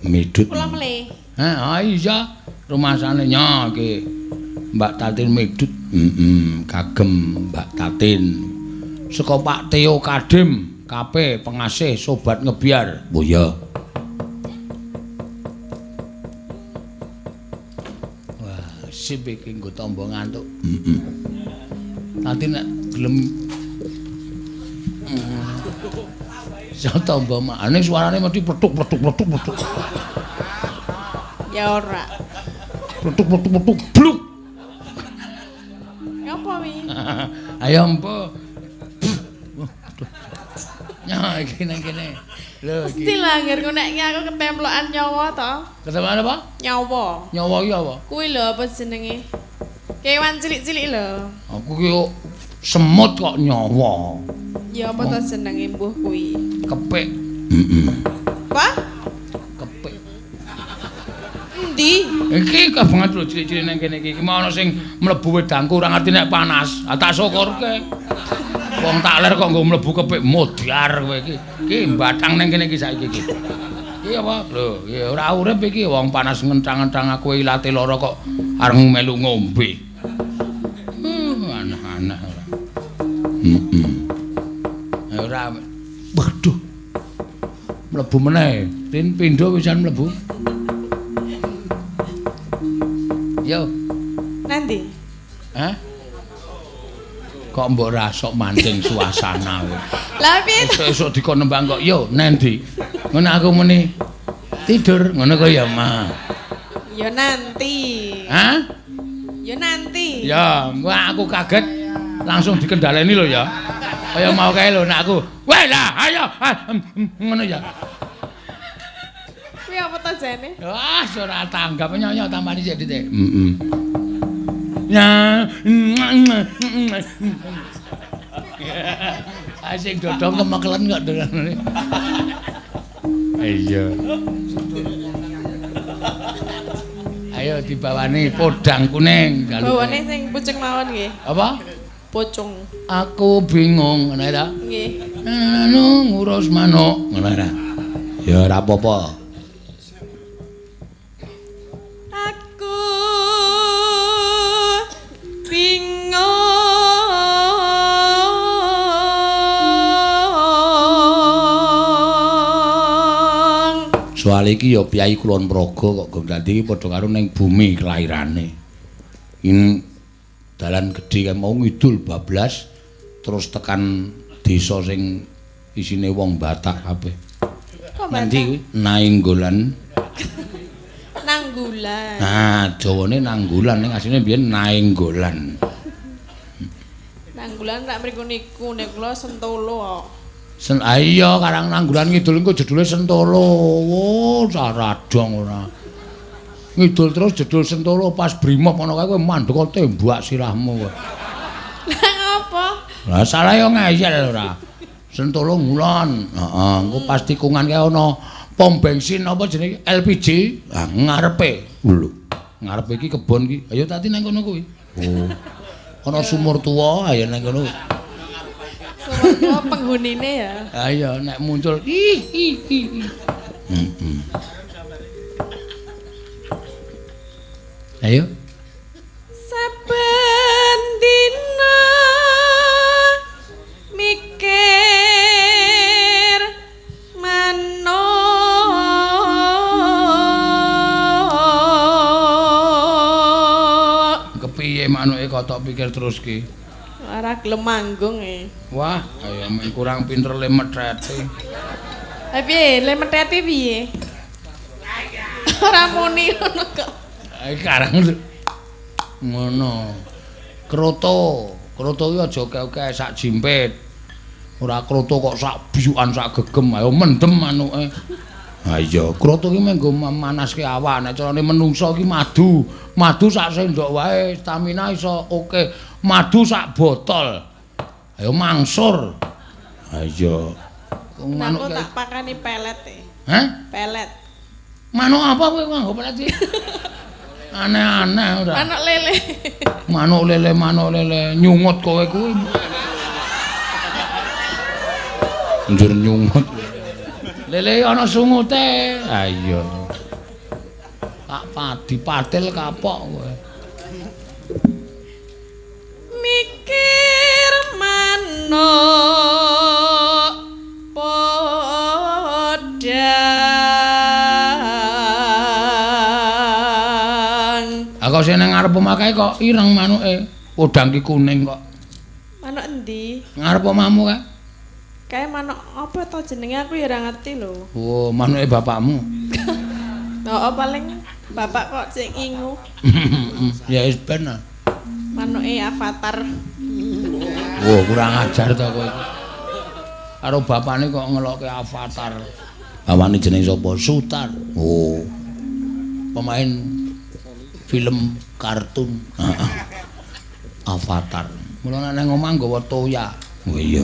Midut. Kula mele. Hah, iya. Rumasane nya ki Mbak Tatin Midut. Kagem Mbak Tatin. Saka Pak Teo Kadim, KP pengasih sobat ngebiar. Oh iya. Wah, sip iki nggo tamba ngantuk. Nanti nek gelem iso tamba makane suarane mesti pletuk. Ya ora. Pletuk bluk. Ngapa wi? Ayo empo. Ya iki nang kene. Lho iki. Mesti lah ngger nek aku ketemplokan nyawa to. Ketemuan apa? Nyawa. Nyawa iki apa? Kuwi lho apa jenenge? Kewan cilik-cilik lho. Aku ki semut kok nyawa. Ya apa to jenenge mbuh kuwi? Kepik. Apa? Kepik. Endi? Iki kabanget lho cilik-cilik nang kene iki. Iki mau ana sing mlebu wedangku ora ngerti nek panas. Ah tak syukurke. Wong tak ler kok nggo mlebu kepik modar kowe iki. Iki mbatang nang kene iki saiki iki. Iki apa? Lho, ya ora urip iki wong panas ngencang-encang aku ilate lara kok areng melu ngombe. Aneh-aneh ora. Ora. Waduh. Mlebu meneh. Tin pindho wisan mlebu. Yo. Nanti. Hah? Kok mbok rasok mancing suasana kowe. Lah piye to? Esuk dikon nembang kok yo nendi. Ngono aku muni tidur ngono kok ya, Ma. Ya nanti. Hah? Ya nanti. Ya, wah aku kaget langsung dikendaleni lho ya. Kaya mau kae lho nek aku. Weh lah, ayo. Ngono ya. Kuwi apa to jane? Wah, ora tanggap nyonya tampani sik ditik. Ya. Asik dodong kemekelen kok dengarane. Iya. Ayo dibawani podang kuning. Bawane sing pucung mawon nggih. Apa? Pucung. Aku bingung ngene ta? Nggih. Anu ngurus manuk ngono ta. Ya ora apa-apa. Aku bingung. Soal iki ya Piyai Kulon Praga kok dadi padha karo ning bumi kelairane. Ini dalan gedhe kan mau ngidul bablas terus tekan desa sing isine wong Batak kabeh. Kok Nanti kuwi Nainggolan. Nanggulan. Nah, Jawane Nanggulan ning asline biyen Nainggolan. Nanggulan rak mriku niku nek kula Sentolo. Iya Karang Nanggulan ngidul engko jedule Sentolo. Oh, saradong ora. Ngidul terus jedul Sentolo pas brimob ana kae kowe mandek tembak sirahmu kowe. Lah ngapa? Lah salah yo ngeyel ora. Sentolo ngulon. Heeh, engko pas tikungan kae ana pom bensin apa jenenge LPG. Ah ngarepe. Lho. Ngarepe iki kebon iki. Ayo tadi nang kono kuwi. Oh. Ana sumur tuwa ayo nang kono. Sumur tuwa penghunine ya. Ayo nek muncul Ayo. Saben dina mikir manuk. Kepiye manuke kok tok pikir terus ki? Ora gelem manggung Wah, ayo men kurang pinter le metrete. Lah piye, le meteti piye? Ora muni ngono kok. Karang ngono. Kroto ki aja keke sak jimpit. Ora kroto kok sak biyukan sak gegem, ayo mendem manuke. Ha iya, kroto ki menggo manaske awak, nek carane menungso ki madu. Madu sak sendok wae, stamina iso oke. Madu sak botol. Ayo mangsur. Ha iya. Manuk tak pakani pelet Hah? Pelet. Manuk apa kowe nganggo pelet iki? Aneh-aneh ora. Manuk lele. Manuk lele nyungut kowe kuwi. Njur nyungut. Lele ana sungute. Ha iya. Tak dipatil kapok kowe. Mikir manuk podang. Kok sing nang ngarep omah kae kok ireng manuke. Podang ki kuning kok. Manuk endi? Ngarep omahmu kae. Kae manuk apa to jenenge aku ya ora ngerti lho. Oh, manuke bapakmu. Oh, paling bapak kok sing ingu. Ya wis ben. Manuke avatar. Wah, kurang ajar to kowe iki. Karo bapakne kok ngelokke avatar. Bapakne jeneng sapa? Sutar. Oh. Pemain film kartun. Avatar. Mula nang omah nggawa toya. Oh iya.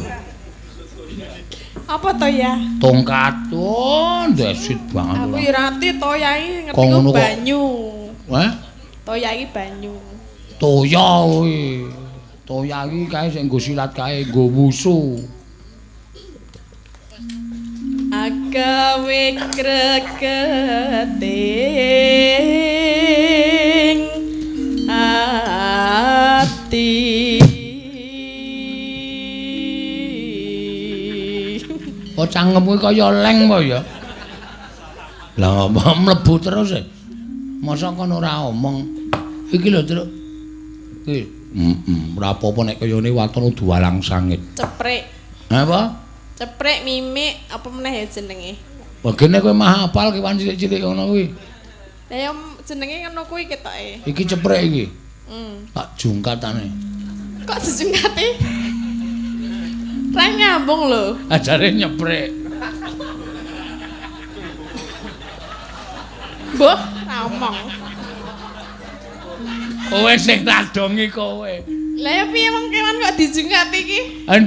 Apa to ya? Tongkat. Oh, ndesit banget. Aku ya ngerti toya iki ngerti Kok ngono kok? banyu. Hah? Toya iki banyu. Toya kuwi. Toya iki kae sing nggo silat kae, nggo wusu. Agawe kreketing ati. Kok cangkem kuwi kaya leng apa ya? Lah apa mlebu terus e? Masa kon ora omong. Iki lho, Truk. Iki. Ora apa-apa nek kaya ngene watone duwalang sangit. Ceprek. Apa? Ceprek mimik apa meneh ya jenenge? Bagene kowe mah hafal kewan cilik-cilik ngono kuwi. Lah ya jenenge ngono kuwi ketoke. Iki ceprek iki. Tak Hmm. jungkatane. Kok sejungkate? Ra nyambung lho. Ajare nyeprek. Mbah, ra omong. Kowe sing radongi kowe. Lah ya piye wong kewan kok dijungkati iki?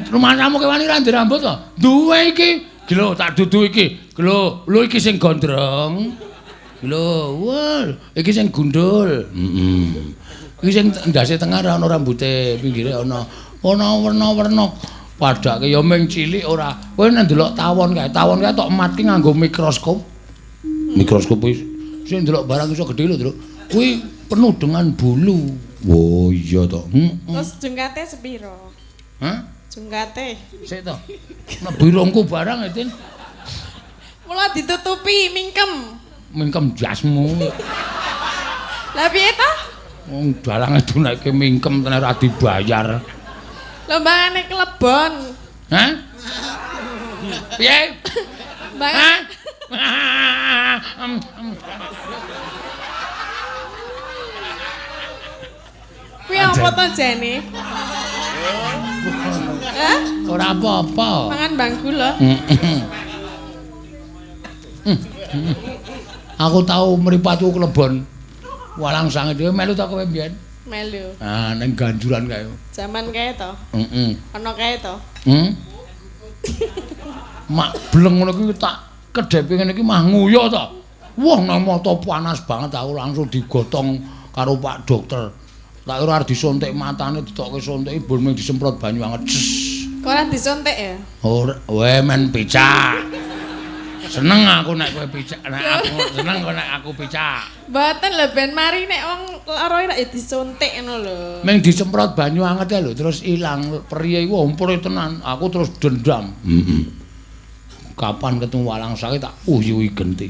Rumah kamu kewan iki ra ndek rambut to? Duwe iki. Gelo tak dudu iki. Gelo, lho iki sing gondrong. Gelo, wah, iki sing gundul. Iki sing ndase tengah ora ana rambute, pinggire ana warna-warna. Padake ya ming cilik ora. Kowe nek ndelok tawon kae tok matke nganggo mikroskop. Mikroskop wis sing ndelok barang iso gedhe lho, Truk. Kuwi penuh dengan bulu. Oh iya to. Terus jungkate sepiro? Hah? Jungkate. Sik to. Mlebu irungku barang ya, Tin. Mula ditutupi mingkem. Mingkem jasmu. Lah piye to? Wong dalange dunake mingkem tenan ora dibayar. Lombangane klebon. Hah? Piye? Mbak. Kuwi apa to jane? Hah? Ora apa-apa. Mangan bangku lho. Aku tau mripatku klebon. Walang sange dhewe melu ta kowe mbiyen? Melu. Ah, ning ganjuran kae. Zaman kae to. Heeh. Ana kae to. Mak bleng ngono kuwi tak kedhepe ngene iki mah nguyu to. Wah, nang mata panas banget aku langsung digotong karo Pak Dokter. Tak ora disuntik matane ditokke suntik bul mung disemprot banyu anget. Kok ora disuntik ya? Ora, wae men picak. Seneng aku nek kowe picak, nek aku seneng kok nek aku picak. Mboten lho ben mari nek wong lara ora disuntik ngono lho. Ming disemprot banyu anget ya lho terus ilang. Priye iku ompure tenan. Aku terus dendam. Kapan ketemu walang sange tak uyuhi genti.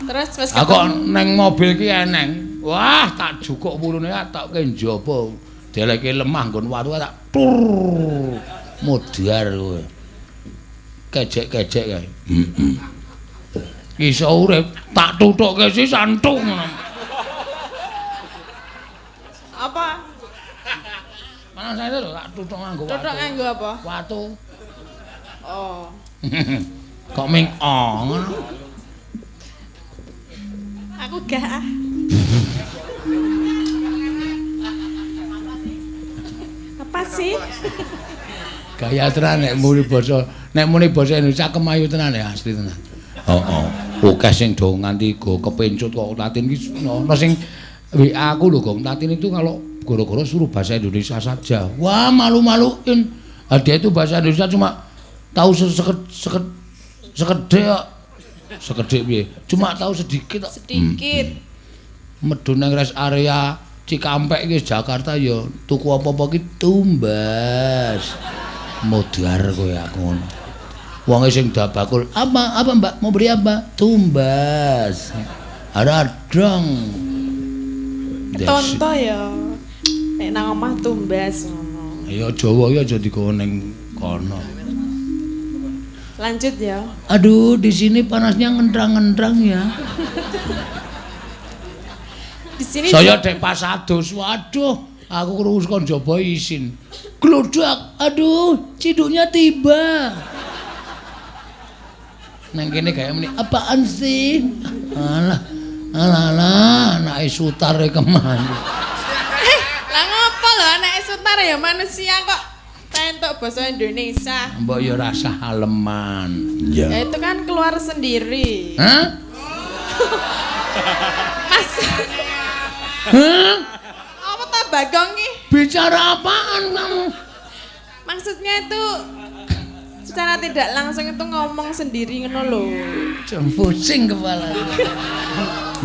Terus wis Aku neng mobil ki eneng. Wah, tak jukuk wulune tak ke njaba. Deleke lemah nggon watu tak tur. Modar kowe. Kejek-kejek kae. Iso urip tak tutukke si santung. Apa? Mana saya lho tak tutuk nganggo watu. Tutuk nganggo apa? Watu. Oh. Kok ming ngono. Aku gak. Apa sih? Gaya tenan nek muni basa Indonesia kemayu tenan ya asli tenan. Heeh. Oke sing do nganti go kepencut kok Latin iki ono sing WA aku lho Gong Latin itu kalau goro-goro suruh bahasa Indonesia saja. Wah, malu-maluin. Dia itu bahasa Indonesia cuma tahu sekedhik piye. Cuma tahu sedikit kok. Sedikit. Medun nang rest area Cikampek iki Jakarta ya tuku apa-apa ki tumbas. Modar kowe aku ngono. Wonge sing dabakul, "Apa Mbak? Mau beli apa?" "Tumbas." Ada dong. Tonto ya. Nek nang omah tumbas ngono. Ya Jawa ya aja digawa ning kono. Lanjut ya. Aduh, di sini panasnya ngendrang-ngendrang ya. Di sini Saya dek pasados. Waduh, aku krungu kon jaba isin. Glodak. Aduh, ciduknya tiba. Nang kene kaya meni, apaan sih? Alah, anake sutare kemana? Lah ngopo lho anake sutar ya manusia kok entuk basa Indonesia. Mbok ya rasa haleman. Ya itu kan keluar sendiri. Hah? Mas. Hah? Apa ta Bagong ki? Bicara apaan kamu? Maksudnya itu secara tidak langsung itu ngomong sendiri ngono lho. Jam pusing kepala.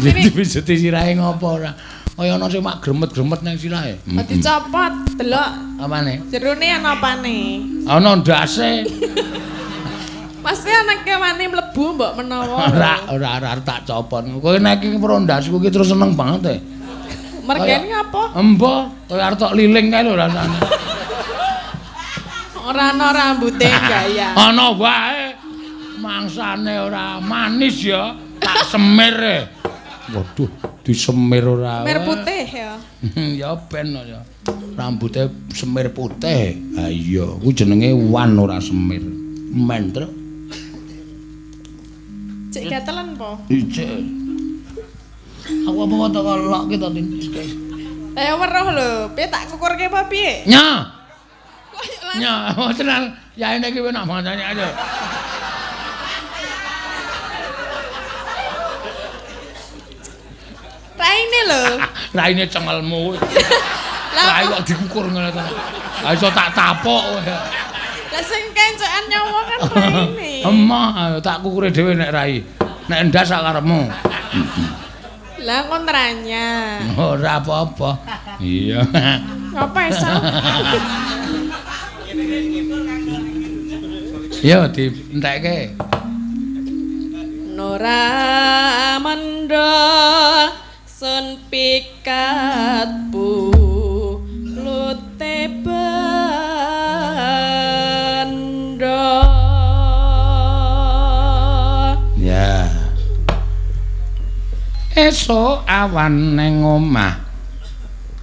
Jadi bisa disirahe ngopo ora? Kaya ana sing mak gremet-gremet nang sirahe. Dicopot, delok. Apane? Jerone ana apane? Ana ndase. Pasti anake wani mlebu mbok menawa. Ora tak copot. Kowe nek iki prondasku iki terus seneng banget e. Mergane apa? Embo, kaya arep tok liling kae lho rasane. Ora ana rambuté gaya. Ana wae. Mangsane ora manis ya, tak semir e. Waduh, disemir ora. Mer putih ya. Ya ben ya. Rambutnya semir putih. Ha iya, kuwi jenenge wan ora semir. Men truk. Cek gatelan po. Ijek. Aku apa kok tak lok ki to, Tin. Weruh lho, piye tak kukurke apa piye? Nya. Nya, tenan. Ya ini ki enak banget aja. Raine lho. Raine cengelmu. Lah kok dikukur ngono to. Ha iso tak tapok kowe. Lah sing kencekan nyawa kan raine. Emah, tak kukure dhewe nek rai. Nek ndas sak karepmu. Lah kontranya. Ora apa-apa. Iya. Apa iso? Yo dientekke. Nora manda sun pikatku lute banda. Ya. Esuk awan ning omah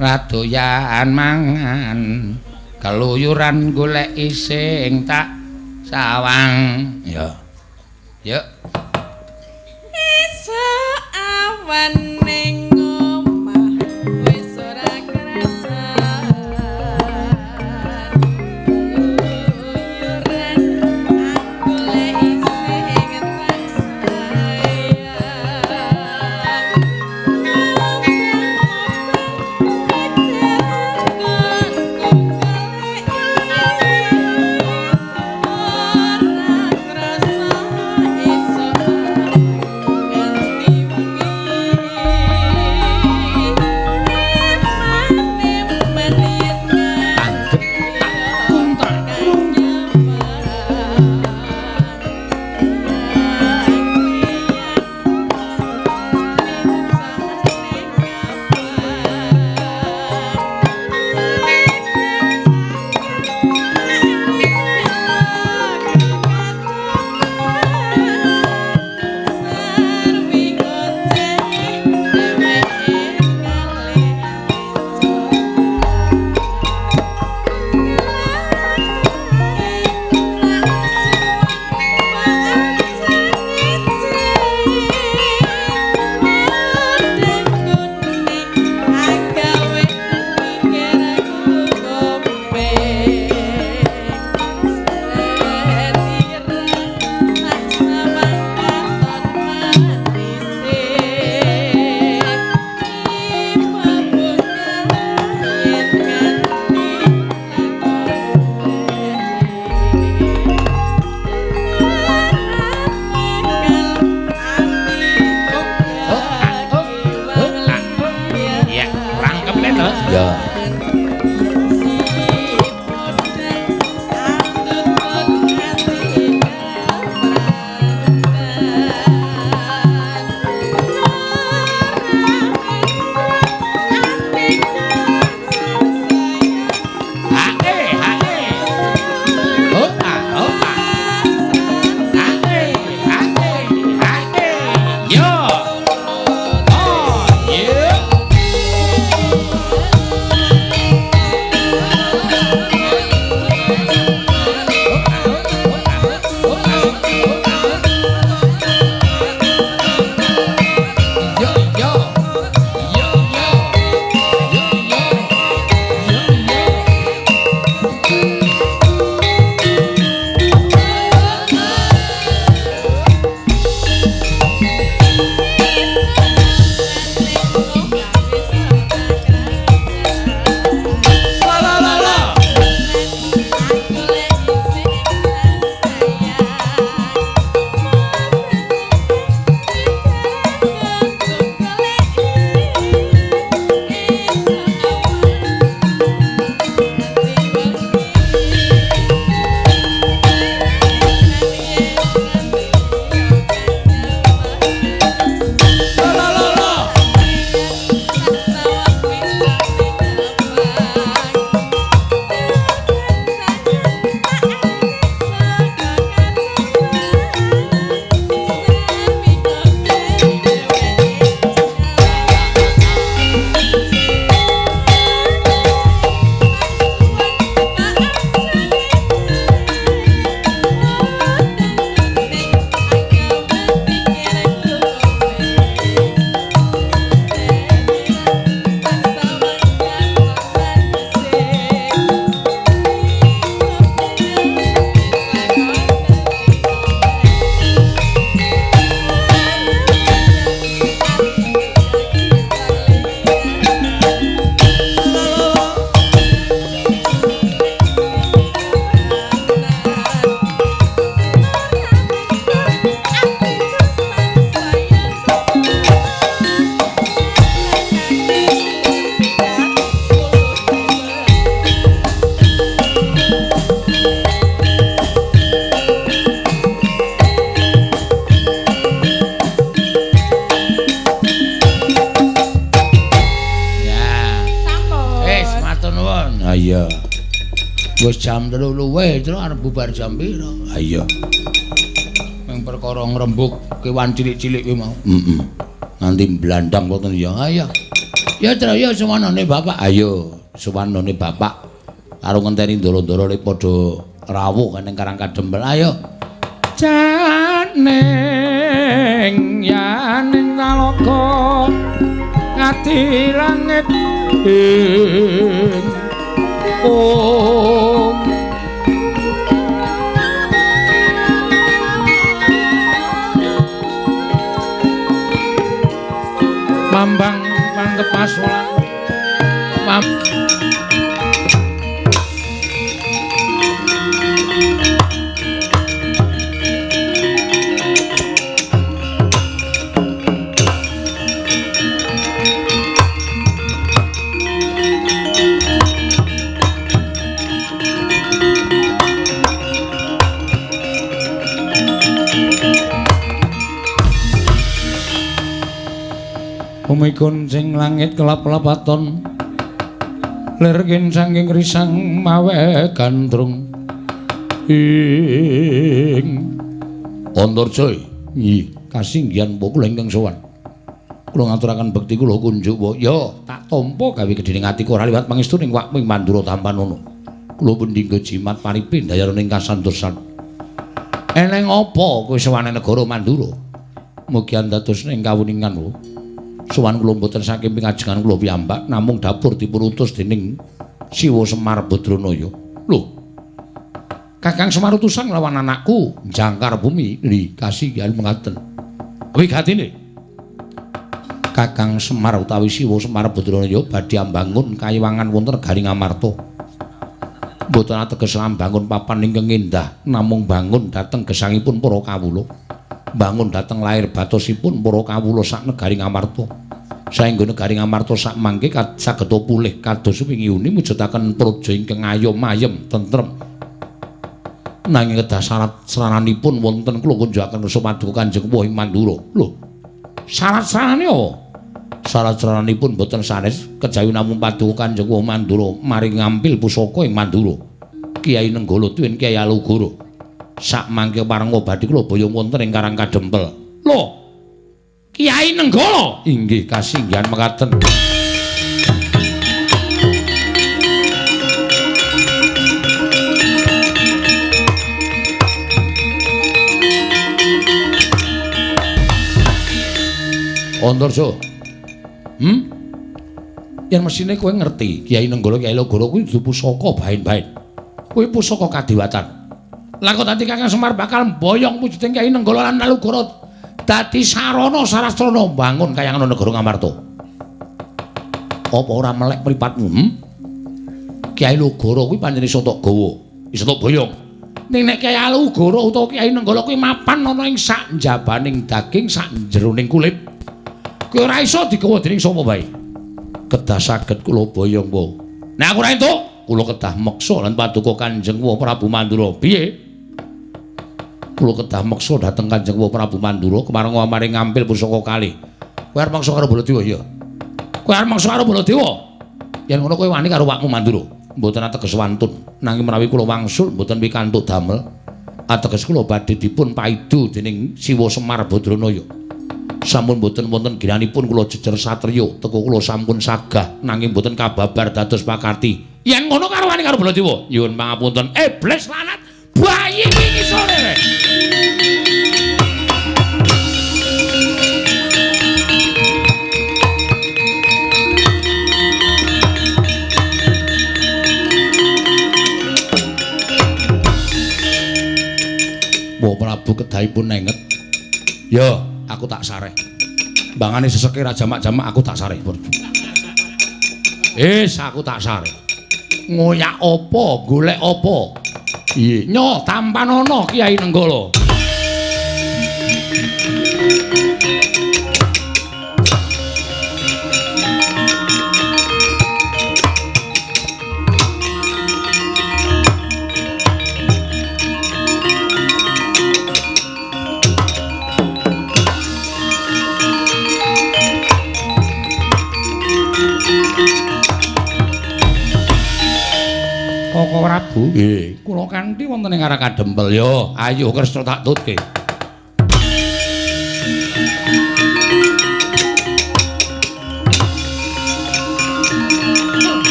radoyan mangan keluyuran goleki sing tak sawang. Ya. Yuk. Esuk awan ning omah wis ora kerasan. Keluyuran goleki sing tak sayang. iya. Wis jam 3 luwih, terus arep bubar jam pira? Ha iya. Meng perkara ngrembug kewan cilik-cilik kuwi mau. Heeh. Nanti blandang wonten ya. Ha iya. Ya Tru ya suwanane Bapak. Ayo, suwanane Bapak. Karo ngenteni ndoro-ndoro le padha rawuh ning Karang Kadempel. Ayo. Janeng yaning nalaka ngati langit Mambang Pantepasolan Umikun sing langit kelap-lapaton lerkin saking risang mawe gandrung ing Andarja nggih kasinggihan kula ingkang sowan kula ngaturaken bekti kula kunjuk ya tak tampa gawe gedhening atiku ora liwat pangestuning Wakming Mandura Tampanono kula pendhingga jimat paripin dayaning kasantosan eneng apa kowe sowane negara Mandura mugi andados ing kawuningan sowan kula mboten saking pingajengan kula piyambak namung dapur dipun utus dening Siwa Semar Badranaya. Lho. Kakang Semar utusan lawan anakku jangkar bumi nggih kasinggihan mengaten. Wigatine Kakang Semar utawi Siwa Semar Badranaya badhe ambangun kayiwangan wonten Garing Amarta. Mboten ateges ambangun papan ingkang endah namung bangun dhateng gesangipun para kawula. Bangun dhateng lair batosipun para kawula sak negaring Amarta. Saengga negaring Amarta sak mangke saged pulih kados wingi uni mujudaken praja ingkang ayom-ayem tentrem. Nanging kedah syarat-syaranipun wonten kula kunjukaken rasa paduka Kanjeng Wahing Mandura. Lho. Syarat-syaratane apa? Syarat-syaranipun boten sanes kejawi namung paduka Kanjeng Wahing Mandura maring ngampil pusaka ing Mandura. Kiai Nenggala tuwin Kiai Alugara. Sak mangke parenga badhe kula boyong wonten ing Karang Kadempel. Lho. Kiai Nenggala inggih kasinggihan mekaten. Andarja. Yen mesine kowe ngerti Kiai Nenggala Kiai Alugara kuwi duwe pusaka bain-bain. Kuwi pusaka kadiwatan. Lah kok dadi Kakang Semar bakal mboyong wujuding Kyai Nenggala lan Alugara dadi sarana sarastrana bangun kayangan negara Ngamarta. Apa ora melek mripatmu? Kyai Alugara kuwi pancen iso tok gawa, iso tok boyong. Ning nek Kyai Alugara utawa Kyai Nenggala kuwi mapan ana ing sak njabaning daging, sak jeroning kulit. Kuwi ora iso digawa dening sapa bae. Kedah saged kula boyong, Po. Nek aku ora entuk, kula kedah meksa lan paduka Kanjeng Prabu Mandura. Piye? Kula kedah meksa dhateng Kanjeng Prabu Mandura kemareng maring ngampil pusaka kalih. Kowe arep meksa karo Baladewa ya? Kowe arep meksa karo Baladewa? Yen ngono kowe wani karo Wakmu Mandura. Mboten ateges wantun, nanging menawi kula wangsul mboten pikantuk damel. Ateges kula badhe dipun paidu dening Siwa Semar Badranaya. Sampun mboten wonten giranipun kula jejer satriya, teka kula sampun sagah nanging mboten kababar dados pakarti. Yen ngono karo wani karo Baladewa, nyuwun pangapunten. Iblis lanat bayi iki sore. Mbok Prabu kedahipun nenget. Ya, aku tak sareh. Bangane seseke ra jamak-jamak aku tak sareh. Aku tak sareh. Ngoyak apa, golek apa? Iye, nyo Tampanono Kiai Nenggala. Saka Prabu. Nggih, kula kanthi wonten ing Karang Kadempel. Yo, ayo Kresna tak tutke.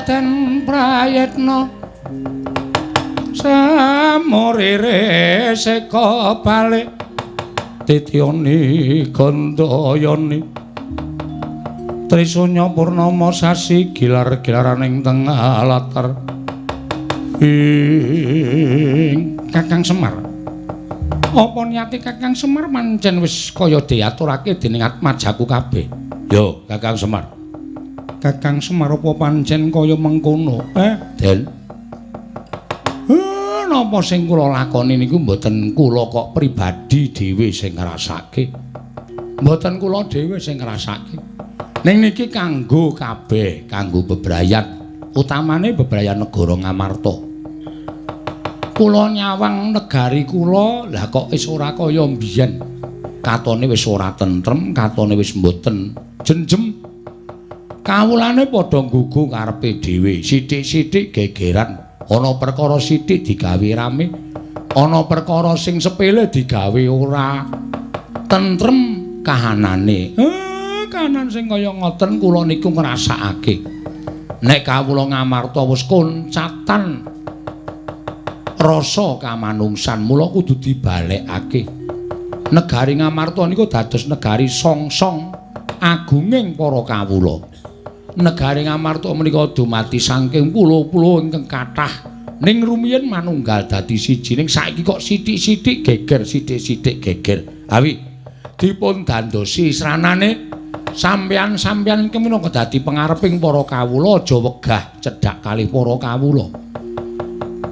Den prayetna samorere seka balik tityani gandayani Trisunya purnama sasi gilar-gilaraning tengah latar Kakang Semar apa niati Kakang Semar pancen wis kaya diaturake dening atmajaku kabeh yo Kakang Semar Kakang Semar apa pancen kaya mengkono? Den. Napa sing kula lakoni niku mboten kula kok pribadi dhewe sing ngrasake. Mboten kula dhewe sing ngrasake. Ning niki kanggo kabeh, kanggo bebrayat, utamane bebrayat negara Ngamarta. Kula nyawang negari kula, lah kok wis ora kaya mbiyen. Katone wis ora tentrem, katone wis mboten jenjem. Kawulane padha nggugu karepe dhewe, sithik-sithik gegeran. Ana perkara sithik digawe rame, ana perkara sing sepele digawe ora tentrem kahanane. Kahanan sing kaya ngoten kula niku ngrasakake. Nek kawula Ngamarta wis koncatan rasa kamanungsan, mula kudu dibalekake. Negari Ngamarta niku dados negari songsong agunging para kawula. Negari Ngamarta menika dumati saking pulo-pulo ingkang kathah ning rumiyin manunggal dadi siji ning saiki kok sithik-sithik geger sithik-sithik geger awi dipun dandosi sranane sampeyan-sampeyan iki minangka dadi pangareping para kawula aja wegah cedhak kalih para kawula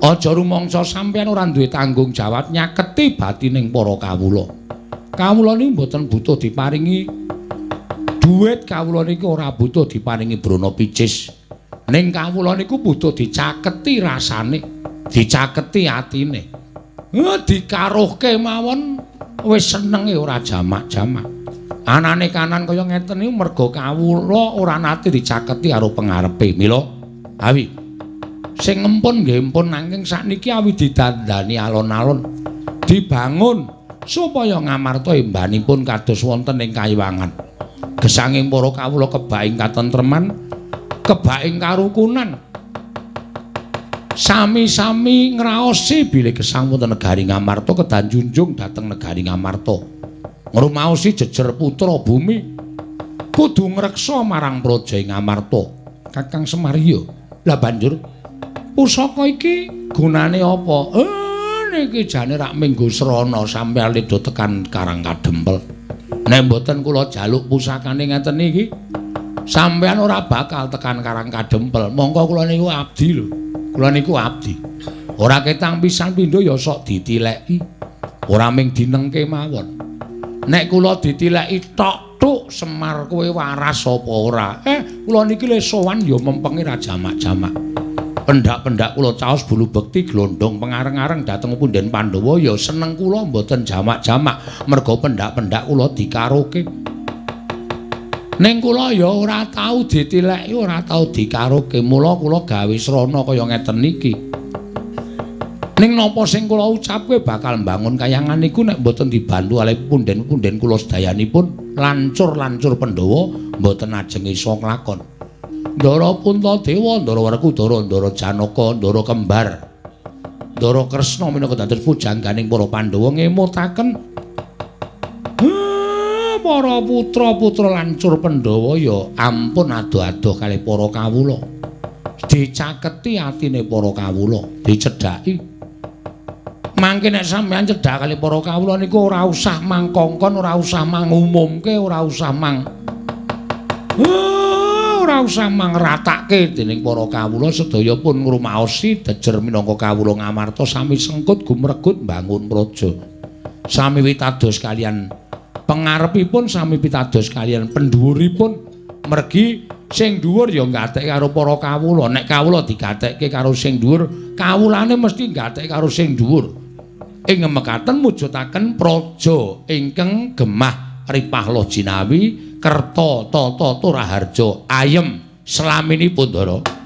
aja rumangsa sampeyan ora duwe tanggung jawab nyaketi batining para kawula niku mboten butuh diparingi duit kawula niku ora butuh diparingi brana picis. Ning kawula niku butuh dicaketi rasane, dicaketi atine. Dikaruhke mawon wis senenge ora jamak-jamak. Anane kanan kaya ngeten niku merga kawula ora nate dicaketi karo pengarepe. Mila awi sing ngempun nggih empun nanging sakniki awi didandani alon-alon dibangun supaya Ngamarta imbanipun kados wonten ing kayiwangan. Gesanging para kawula kebaing katentreman, kebaing karukunan. Sami-sami ngraosi bilih gesang wonten negari Ngamarta kedah junjung dhateng negari Ngamarta. Ngrumaosi jejer putra bumi kudu ngreksa marang praja Ngamarta. Kakang Semar iya. Lah banjur pusaka iki gunane apa? Niki jane rak minggu srana sampeyan leda tekan Karang Kadempel. Nek mboten kula jaluk pusakane ngeten iki, sampeyan ora bakal tekan Karang Kadempel. Monggo kula niku abdi lho. Kula niku abdi. Ora ketang pisan pindho ya sok ditileki. Ora ming dinengke mawon. Nek kula ditileki tok Semar kowe waras apa ora? Kula niki le sowan ya mempenge ra jamak-jamak. Pendak-pendak kula caos bulu bekti glondong pengareng-areng dhateng punden Pandhawa ya seneng kula mboten jamak-jamak merga pendak-pendak kula dikaroke. Ning kula ya ora tau ditileki, ora tau dikaroke. Mula kula gawe srana kaya ngeten niki. Ning napa sing kula ucapke bakal mbangun kayangan niku nek mboten dibantu oleh punden-punden kula sedayanipun lancur-lancur Pandhawa mboten ajeng isa nglakon. Ndara Puntadewa, Ndara Werkudara, Ndara Janaka, Ndara Kembar, Ndara Kresna minangka dados pujangganing para Pandhawa ngemutaken para putra-putra lancur Pandhawa ya ampun adoh-adoh kalih para kawula. Dicaketi atine para kawula, dicedhaki. Mangke nek sampeyan cedhak kalih para kawula niku ora usah mangkongkon, ora usah mangumumke, ora usah ora usah mangratake dening para kawula sedaya pun ngrumaosi dejer minangka kawula ngamarta sami sengkut gumregut mbangun praja. Sami witados kalian pangarepipun, sami pitados kalian pendhuwuripun mergi sing dhuwur ya nggatek karo para kawula. Nek kawula digatekke karo sing dhuwur, kawulane mesti nggatek karo sing dhuwur. Ing mekaten mujudaken praja ingkang gemah ripah jinawi kerta tata turaharja ayem slaminipun Ndara.